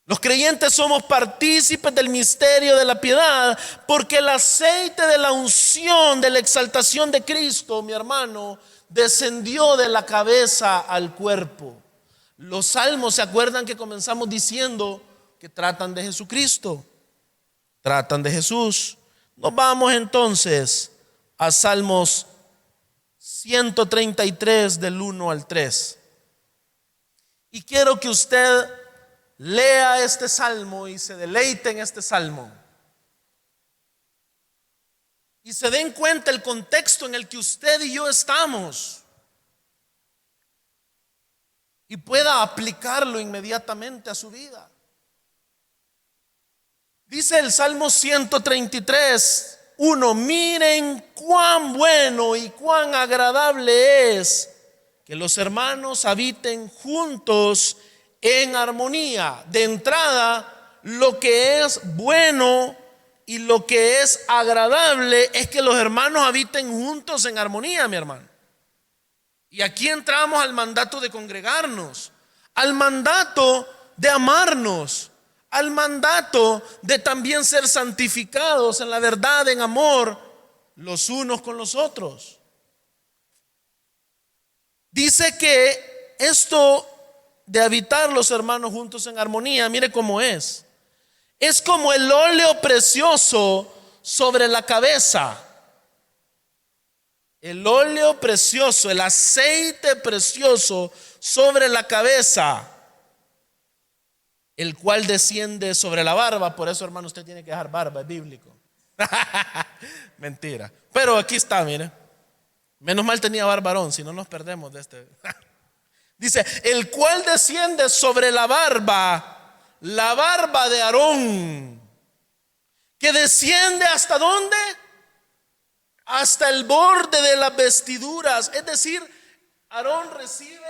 Los creyentes somos partícipes del misterio de la piedad, porque el aceite de la unción, de la exaltación de Cristo, mi hermano, descendió de la cabeza al cuerpo. Los salmos, ¿se acuerdan que comenzamos diciendo que tratan de Jesucristo, tratan de Jesús. Nos vamos entonces a Salmos 133 del 1 al 3. Y quiero que usted lea este salmo y se deleite en este salmo. Y se den cuenta el contexto en el que usted y yo estamos. Y pueda aplicarlo inmediatamente a su vida. Dice el Salmo 133, 1: miren cuán bueno y cuán agradable es que los hermanos habiten juntos en armonía. De entrada, lo que es bueno y lo que es agradable es que los hermanos habiten juntos en armonía, mi hermano. Y aquí entramos al mandato de congregarnos, al mandato de amarnos, al mandato de también ser santificados en la verdad, en amor, los unos con los otros. Dice que esto de habitar los hermanos juntos en armonía, mire cómo es. Es como el óleo precioso sobre la cabeza. El óleo precioso, el aceite precioso sobre la cabeza, el cual desciende sobre la barba. Por eso, hermano, usted tiene que dejar barba, es bíblico. Mentira. Pero aquí está, mire. Menos mal tenía barbarón, si no nos perdemos de este. Dice, el cual desciende sobre la barba de Aarón, que desciende ¿hasta dónde? Hasta el borde de las vestiduras. Es decir, Aarón recibe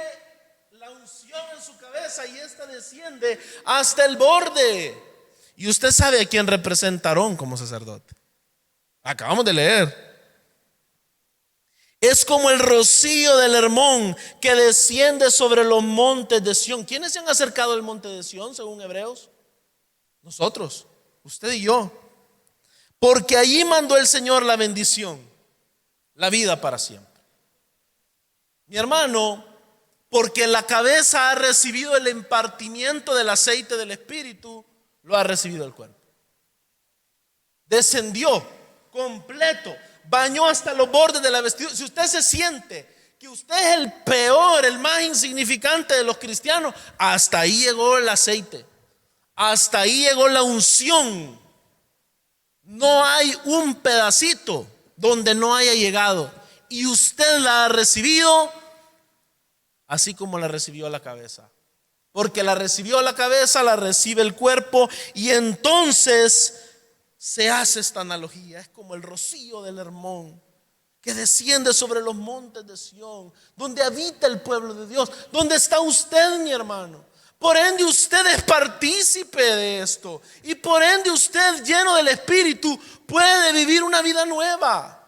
la unción en su cabeza y esta desciende hasta el borde. Y usted sabe a quién representa Aarón como sacerdote. Acabamos de leer. Es como el rocío del Hermón que desciende sobre los montes de Sión. ¿Quiénes se han acercado al monte de Sión según Hebreos? Nosotros, usted y yo. Porque allí mandó el Señor la bendición, la vida para siempre. Mi hermano, porque la cabeza ha recibido el impartimiento del aceite del Espíritu, lo ha recibido el cuerpo. Descendió completo, bañó hasta los bordes de la vestidura. Si usted se siente que usted es el peor, el más insignificante de los cristianos, hasta ahí llegó el aceite, hasta ahí llegó la unción. No hay un pedacito donde no haya llegado. Y usted la ha recibido así como la recibió la cabeza. Porque la recibió la cabeza, la recibe el cuerpo. Y entonces se hace esta analogía. Es como el rocío del Hermón que desciende sobre los montes de Sión, donde habita el pueblo de Dios. ¿Dónde está usted, mi hermano? Por ende usted es partícipe de esto. Y por ende usted, lleno del Espíritu, puede vivir una vida nueva.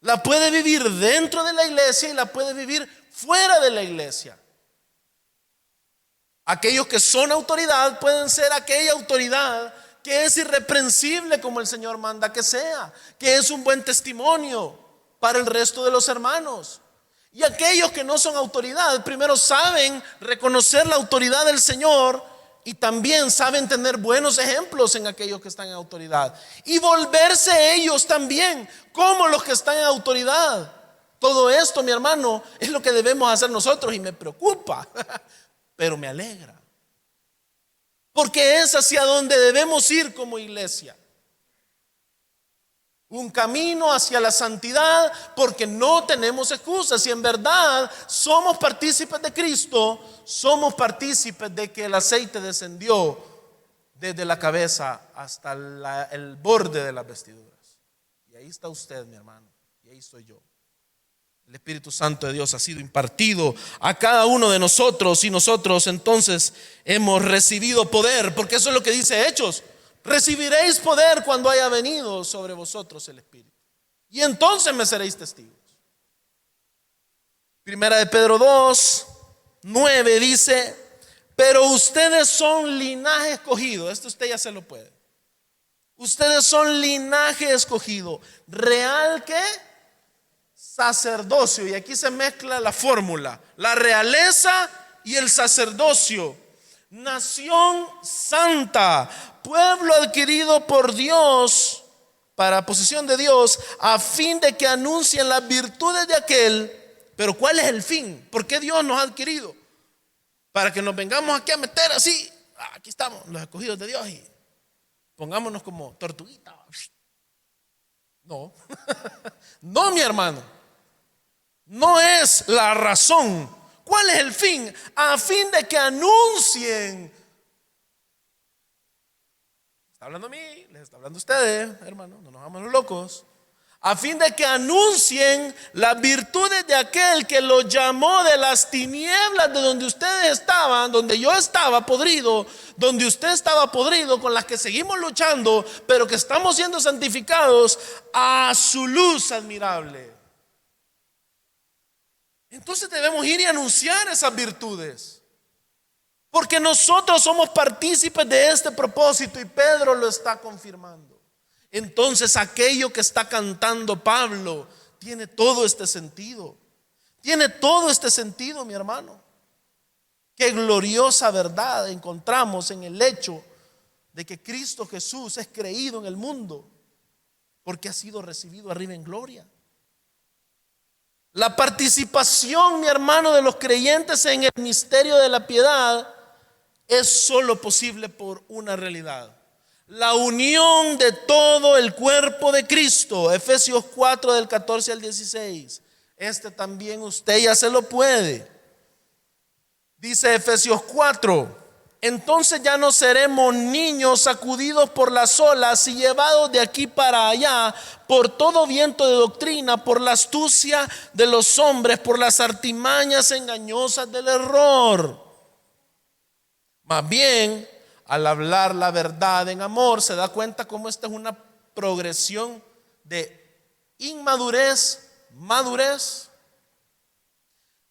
La puede vivir dentro de la iglesia y la puede vivir fuera de la iglesia. Aquellos que son autoridad pueden ser aquella autoridad que es irreprensible como el Señor manda que sea, que es un buen testimonio para el resto de los hermanos. Y aquellos que no son autoridad, primero saben reconocer la autoridad del Señor y también saben tener buenos ejemplos en aquellos que están en autoridad. Y volverse ellos también como los que están en autoridad. Todo esto, mi hermano, es lo que debemos hacer nosotros y me preocupa, pero me alegra. Porque es hacia donde debemos ir como iglesia. Un camino hacia la santidad, porque no tenemos excusas. Si en verdad somos partícipes de Cristo, somos partícipes de que el aceite descendió desde la cabeza hasta el borde de las vestiduras. Y ahí está usted, mi hermano, y ahí estoy yo. El Espíritu Santo de Dios ha sido impartido a cada uno de nosotros y nosotros entonces hemos recibido poder, porque eso es lo que dice Hechos. Recibiréis poder cuando haya venido sobre vosotros el Espíritu, y entonces me seréis testigos. Primera de Pedro 2:9 dice: pero ustedes son linaje escogido. Esto usted ya se lo puede. Ustedes son linaje escogido, real ¿qué? Sacerdocio. Y aquí se mezcla la fórmula, la realeza y el sacerdocio. nación santa, pueblo adquirido por Dios para posesión de Dios, a fin de que anuncien las virtudes de aquel. Pero ¿cuál es el fin? ¿Por qué Dios nos ha adquirido? Para que nos vengamos aquí a meter así. Aquí estamos, los escogidos de Dios, y pongámonos como tortuguita. No, no, mi hermano, no es la razón. ¿Cuál es el fin? A fin de que anuncien. ¿Está hablando a mí? ¿Les está hablando a ustedes, hermano? No nos hagamos los locos. A fin de que anuncien las virtudes de aquel que los llamó de las tinieblas de donde ustedes estaban, donde yo estaba podrido, donde usted estaba podrido, con las que seguimos luchando, pero que estamos siendo santificados, a su luz admirable. Entonces debemos ir y anunciar esas virtudes, porque nosotros somos partícipes de este propósito, y Pedro lo está confirmando. Entonces aquello que está cantando Pablo tiene todo este sentido. Tiene todo este sentido, mi hermano. Qué gloriosa verdad encontramos en el hecho de que Cristo Jesús es creído en el mundo, porque ha sido recibido arriba en gloria. La participación, mi hermano, de los creyentes en el misterio de la piedad es solo posible por una realidad: la unión de todo el cuerpo de Cristo. Efesios 4 del 14 al 16. Este también usted ya se lo puede. Dice Efesios 4: entonces ya no seremos niños sacudidos por las olas y llevados de aquí para allá por todo viento de doctrina, por la astucia de los hombres, por las artimañas engañosas del error. Más bien, al hablar la verdad en amor, se da cuenta cómo esta es una progresión de inmadurez, madurez.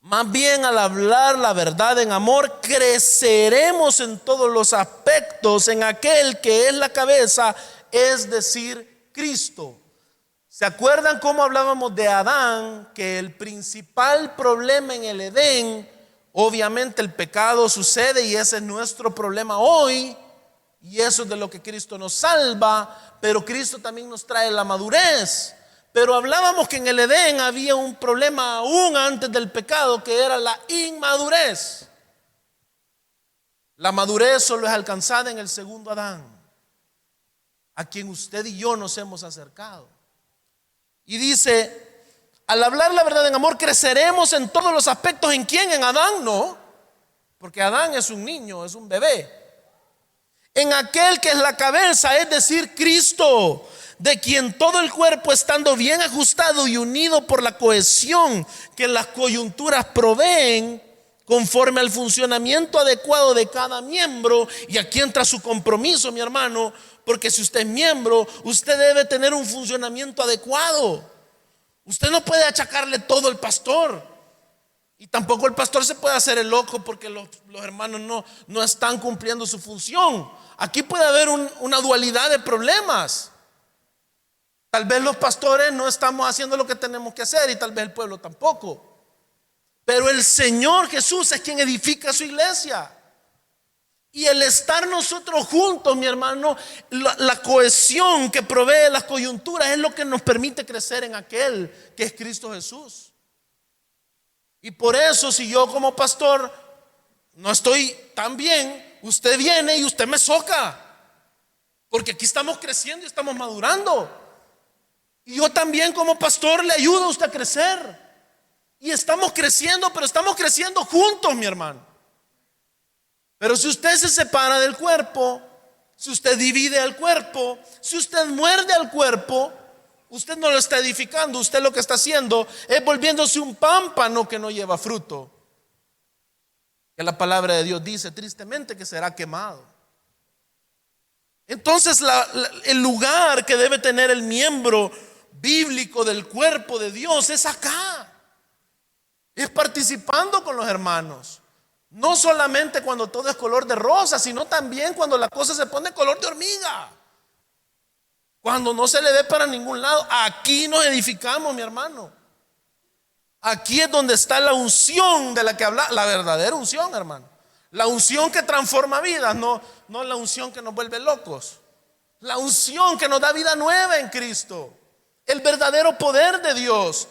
Más bien, al hablar la verdad en amor, creceremos en todos los aspectos en aquel que es la cabeza, es decir, Cristo. ¿Se acuerdan cómo hablábamos de Adán? Que el principal problema en el Edén, obviamente el pecado sucede, y ese es nuestro problema hoy, y eso es de lo que Cristo nos salva, pero Cristo también nos trae la madurez. Pero hablábamos que en el Edén había un problema aún antes del pecado, que era la inmadurez. La madurez solo es alcanzada en el segundo Adán, a quien usted y yo nos hemos acercado. Y dice: al hablar la verdad en amor, creceremos en todos los aspectos. ¿En quién? En Adán, no, porque Adán es un niño, es un bebé. En aquel que es la cabeza, es decir, Cristo, de quien todo el cuerpo, estando bien ajustado y unido por la cohesión que las coyunturas proveen, conforme al funcionamiento adecuado de cada miembro. Y aquí entra su compromiso, mi hermano, porque si usted es miembro, usted debe tener un funcionamiento adecuado. Usted no puede achacarle todo al pastor, y tampoco el pastor se puede hacer el loco porque los hermanos no están cumpliendo su función. Aquí puede haber una dualidad de problemas. Tal vez los pastores no estamos haciendo lo que tenemos que hacer, y tal vez el pueblo tampoco. Pero el Señor Jesús es quien edifica su iglesia. Y el estar nosotros juntos, mi hermano, la cohesión que provee las coyunturas, es lo que nos permite crecer en aquel que es Cristo Jesús. Y por eso, si yo como pastor no estoy tan bien, usted viene y usted me soca, porque aquí estamos creciendo y estamos madurando. Y yo también como pastor le ayudo a usted a crecer. Y estamos creciendo, pero estamos creciendo juntos, mi hermano. Pero si usted se separa del cuerpo, si usted divide al cuerpo, si usted muerde al cuerpo, usted no lo está edificando. Usted lo que está haciendo es volviéndose un pámpano que no lleva fruto, que la palabra de Dios dice tristemente que será quemado. Entonces el lugar que debe tener el miembro bíblico del cuerpo de Dios es acá, es participando con los hermanos. No solamente cuando todo es color de rosa, sino también cuando la cosa se pone color de hormiga, cuando no se le ve para ningún lado. Aquí nos edificamos, mi hermano. Aquí es donde está la unción de la que habla, la verdadera unción, hermano. La unción que transforma vidas, no la unción que nos vuelve locos. La unción que nos da vida nueva en Cristo. El verdadero poder de Dios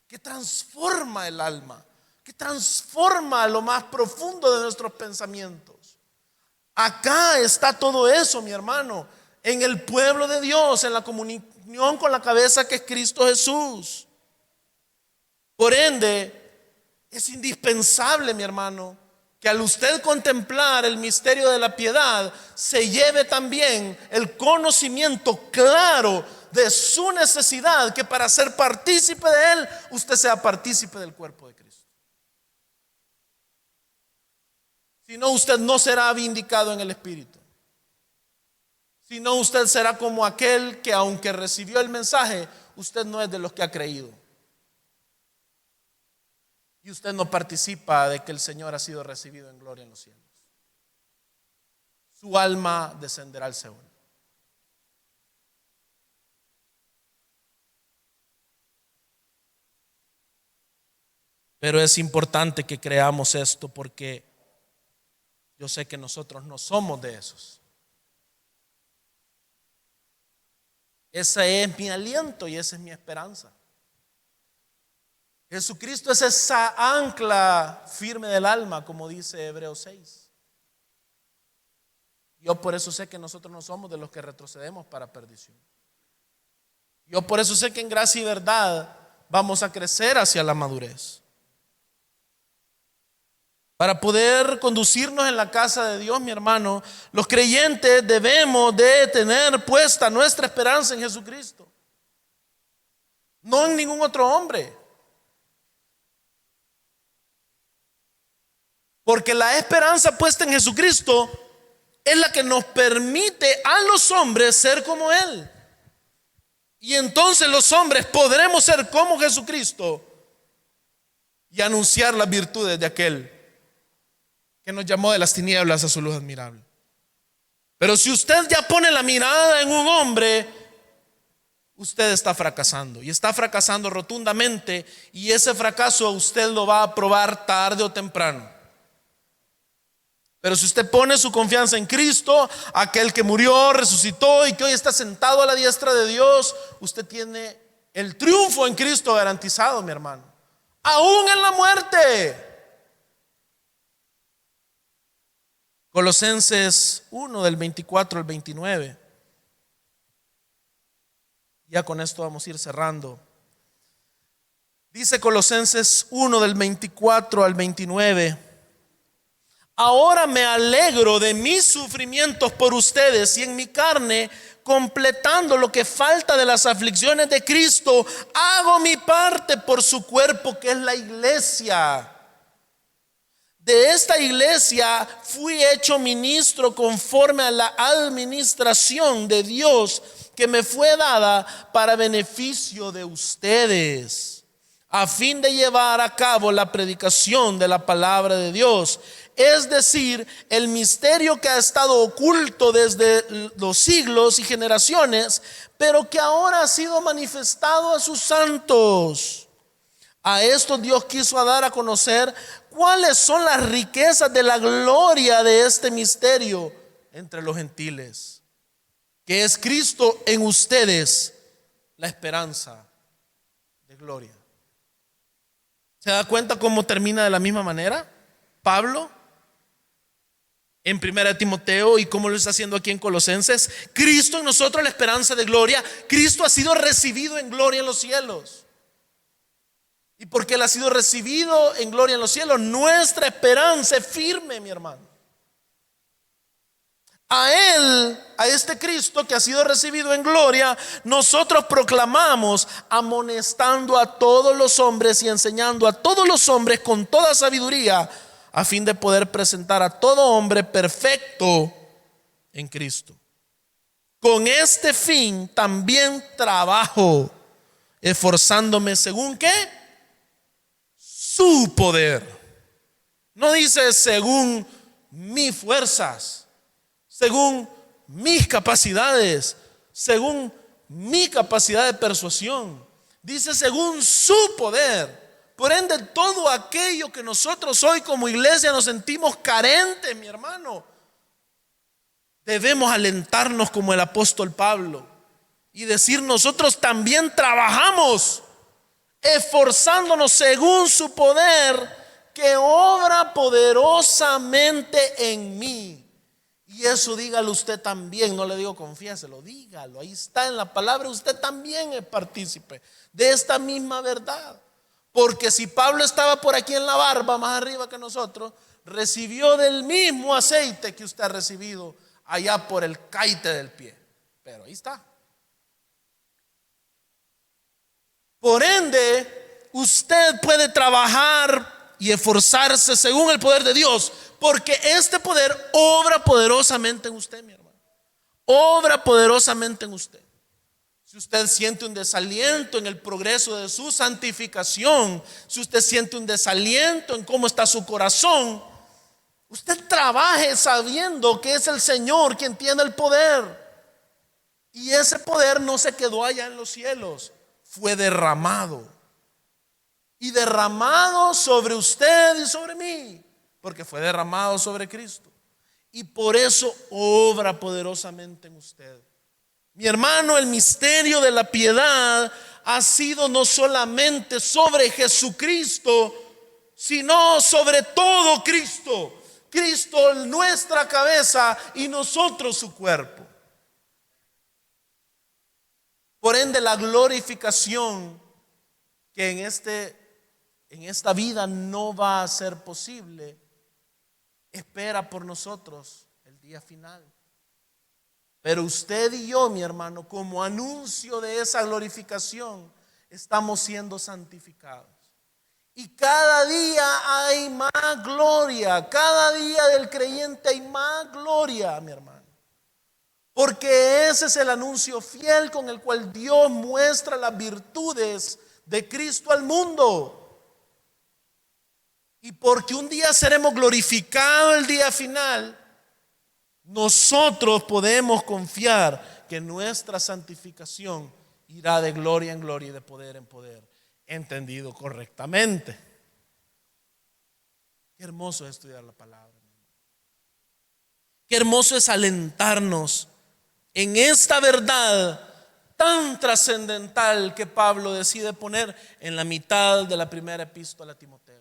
que transforma el alma, que transforma lo más profundo de nuestros pensamientos. Acá está todo eso, mi hermano, en el pueblo de Dios, en la comunión con la cabeza que es Cristo Jesús. Por ende, es indispensable, mi hermano, que al usted contemplar el misterio de la piedad, se lleve también el conocimiento claro de su necesidad, que para ser partícipe de él, usted sea partícipe del cuerpo de Cristo. Si no, usted no será vindicado en el Espíritu. Si no, usted será como aquel que, aunque recibió el mensaje, usted no es de los que ha creído. Y usted no participa de que el Señor ha sido recibido en gloria en los cielos. Su alma descenderá al Seol. Pero es importante que creamos esto, porque yo sé que nosotros no somos de esos. Ese es mi aliento y esa es mi esperanza. Jesucristo es esa ancla firme del alma, como dice Hebreos 6. Yo por eso sé que nosotros no somos de los que retrocedemos para perdición. Yo por eso sé que en gracia y verdad vamos a crecer hacia la madurez. Para poder conducirnos en la casa de Dios, mi hermano, los creyentes debemos de tener puesta nuestra esperanza en Jesucristo, no en ningún otro hombre. Porque la esperanza puesta en Jesucristo es la que nos permite a los hombres ser como Él. Y entonces los hombres podremos ser como Jesucristo y anunciar las virtudes de aquel que nos llamó de las tinieblas a su luz admirable. Pero si usted ya pone la mirada en un hombre, usted está fracasando, y está fracasando rotundamente, y ese fracaso usted lo va a probar tarde o temprano. Pero si usted pone su confianza en Cristo, aquel que murió, resucitó y que hoy está sentado a la diestra de Dios, usted tiene el triunfo en Cristo garantizado, mi hermano, aún en la muerte. Colosenses 1 del 24 al 29. Ya con esto vamos a ir cerrando. Dice Colosenses 1 del 24 al 29. Ahora me alegro de mis sufrimientos por ustedes, y en mi carne, completando lo que falta de las aflicciones de Cristo, hago mi parte por su cuerpo, que es la iglesia. De esta iglesia fui hecho ministro conforme a la administración de Dios que me fue dada para beneficio de ustedes, a fin de llevar a cabo la predicación de la palabra de Dios, es decir, el misterio que ha estado oculto desde los siglos y generaciones, pero que ahora ha sido manifestado a sus santos. A estos Dios quiso dar a conocer cuáles son las riquezas de la gloria de este misterio entre los gentiles, que es Cristo en ustedes, la esperanza de gloria. ¿Se da cuenta cómo termina de la misma manera Pablo en 1 Timoteo y cómo lo está haciendo aquí en Colosenses? Cristo en nosotros, la esperanza de gloria. Cristo ha sido recibido en gloria en los cielos. Y porque Él ha sido recibido en gloria en los cielos, nuestra esperanza es firme, mi hermano. A Él, a este Cristo que ha sido recibido en gloria, nosotros proclamamos, amonestando a todos los hombres y enseñando a todos los hombres con toda sabiduría, a fin de poder presentar a todo hombre perfecto en Cristo. Con este fin también trabajo, esforzándome según ¿qué? Su poder. No dice según mis fuerzas, según mis capacidades, según mi capacidad de persuasión. Dice según su poder, Por ende, todo aquello que nosotros hoy como iglesia nos sentimos carentes, mi hermano, debemos alentarnos como el apóstol Pablo y decir: nosotros también trabajamos, esforzándonos según su poder que obra poderosamente en mí. Y eso dígalo usted también, no le digo confiéselo, dígalo, ahí está en la palabra. Usted también es partícipe de esta misma verdad, porque si Pablo estaba por aquí en la barba, más arriba que nosotros, recibió del mismo aceite que usted ha recibido allá por el caite del pie, pero ahí está. Por ende, usted puede trabajar y esforzarse según el poder de Dios, porque este poder obra poderosamente en usted, mi hermano. Obra poderosamente en usted. Si usted siente un desaliento en el progreso de su santificación, si usted siente un desaliento en cómo está su corazón, usted trabaje sabiendo que es el Señor quien tiene el poder. Y ese poder no se quedó allá en los cielos, fue derramado. Y derramado sobre usted y sobre mí, porque fue derramado sobre Cristo. Y por eso obra poderosamente en usted. Mi hermano, el misterio de la piedad ha sido no solamente sobre Jesucristo, sino sobre todo Cristo. Cristo nuestra cabeza y nosotros su cuerpo. Por ende, la glorificación que en esta vida no va a ser posible, espera por nosotros el día final. Pero usted y yo, mi hermano, como anuncio de esa glorificación, estamos siendo santificados. Y cada día hay más gloria, cada día del creyente hay más gloria, mi hermano. Porque ese es el anuncio fiel con el cual Dios muestra las virtudes de Cristo al mundo. Y porque un día seremos glorificados el día final, nosotros podemos confiar que nuestra santificación irá de gloria en gloria y de poder en poder, entendido correctamente. Qué hermoso es estudiar la palabra. Qué hermoso es alentarnos en esta verdad tan trascendental que Pablo decide poner en la mitad de la primera epístola a Timoteo.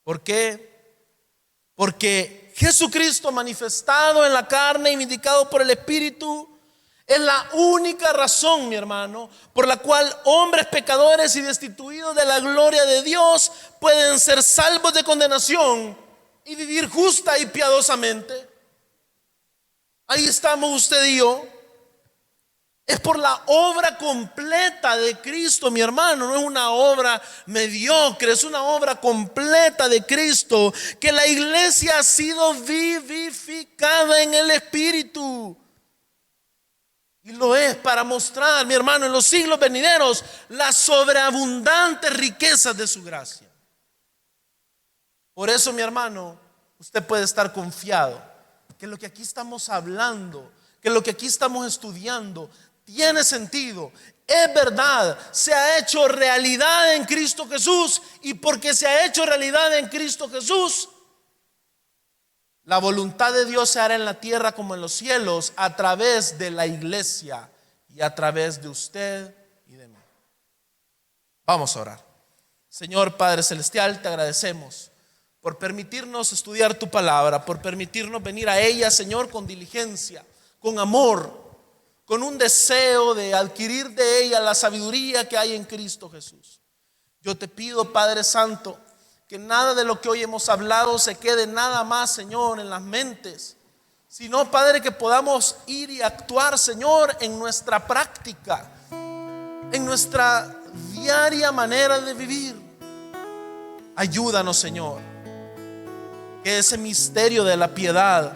¿Por qué? Porque Jesucristo manifestado en la carne y vindicado por el Espíritu es la única razón, mi hermano, por la cual hombres pecadores y destituidos de la gloria de Dios pueden ser salvos de condenación y vivir justa y piadosamente. Ahí estamos usted y yo. Es por la obra completa de Cristo, mi hermano. No es una obra mediocre, es una obra completa de Cristo, que la iglesia ha sido vivificada en el Espíritu. Y lo es para mostrar, mi hermano, en los siglos venideros las sobreabundantes riquezas de su gracia. Por eso, mi hermano, usted puede estar confiado que lo que aquí estamos hablando, que lo que aquí estamos estudiando tiene sentido, es verdad, se ha hecho realidad en Cristo Jesús. Y porque se ha hecho realidad en Cristo Jesús, la voluntad de Dios se hará en la tierra como en los cielos, a través de la iglesia y a través de usted y de mí. Vamos a orar. Señor Padre Celestial, te agradecemos por permitirnos estudiar tu palabra, por permitirnos venir a ella, Señor, con diligencia, con amor, con un deseo de adquirir de ella la sabiduría que hay en Cristo Jesús. Yo te pido, Padre Santo, que nada de lo que hoy hemos hablado se quede nada más, Señor, en las mentes, sino, Padre, que podamos ir y actuar, Señor, en nuestra práctica, en nuestra diaria manera de vivir. Ayúdanos, Señor, que ese misterio de la piedad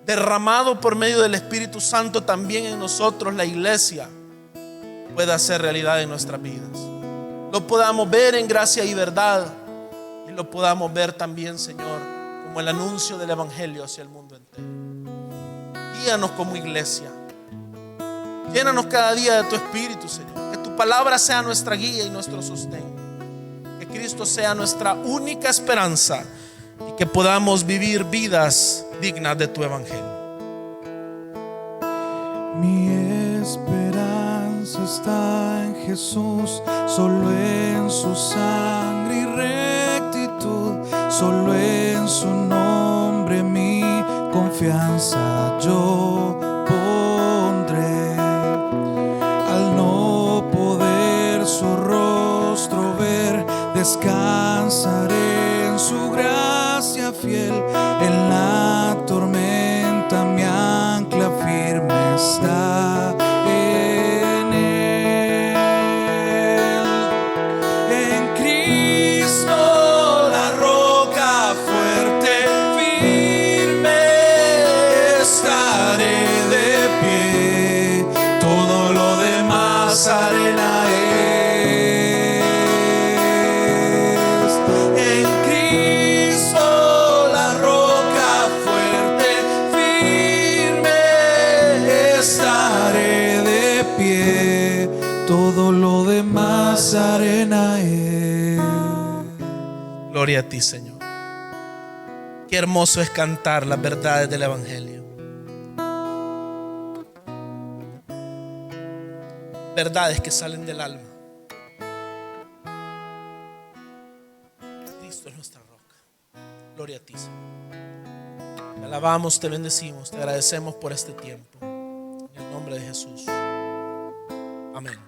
derramado por medio del Espíritu Santo también en nosotros, la iglesia, pueda ser realidad en nuestras vidas. Lo podamos ver en gracia y verdad, y lo podamos ver también, Señor, como el anuncio del Evangelio hacia el mundo entero. Guíanos como iglesia, llénanos cada día de tu Espíritu, Señor, que tu palabra sea nuestra guía y nuestro sostén. Que Cristo sea nuestra única esperanza y que podamos vivir vidas dignas de tu evangelio. Mi esperanza está en Jesús, solo en su sangre y rectitud, solo en su nombre mi confianza yo pondré. Al no poder su rostro ver, descansaré en su gracia fiel. En la tormenta mi ancla firme está en él. En Cristo la roca fuerte, firme estaré de pie. Todo lo demás arena es. En Cristo la roca fuerte, firme estaré de pie. Todo lo demás arena es. Gloria a ti, Señor. Qué hermoso es cantar las verdades del evangelio. Verdades que salen del alma. Cristo es nuestra roca. Gloria a ti, Señor. Te alabamos, te bendecimos, te agradecemos por este tiempo. En el nombre de Jesús. Amén.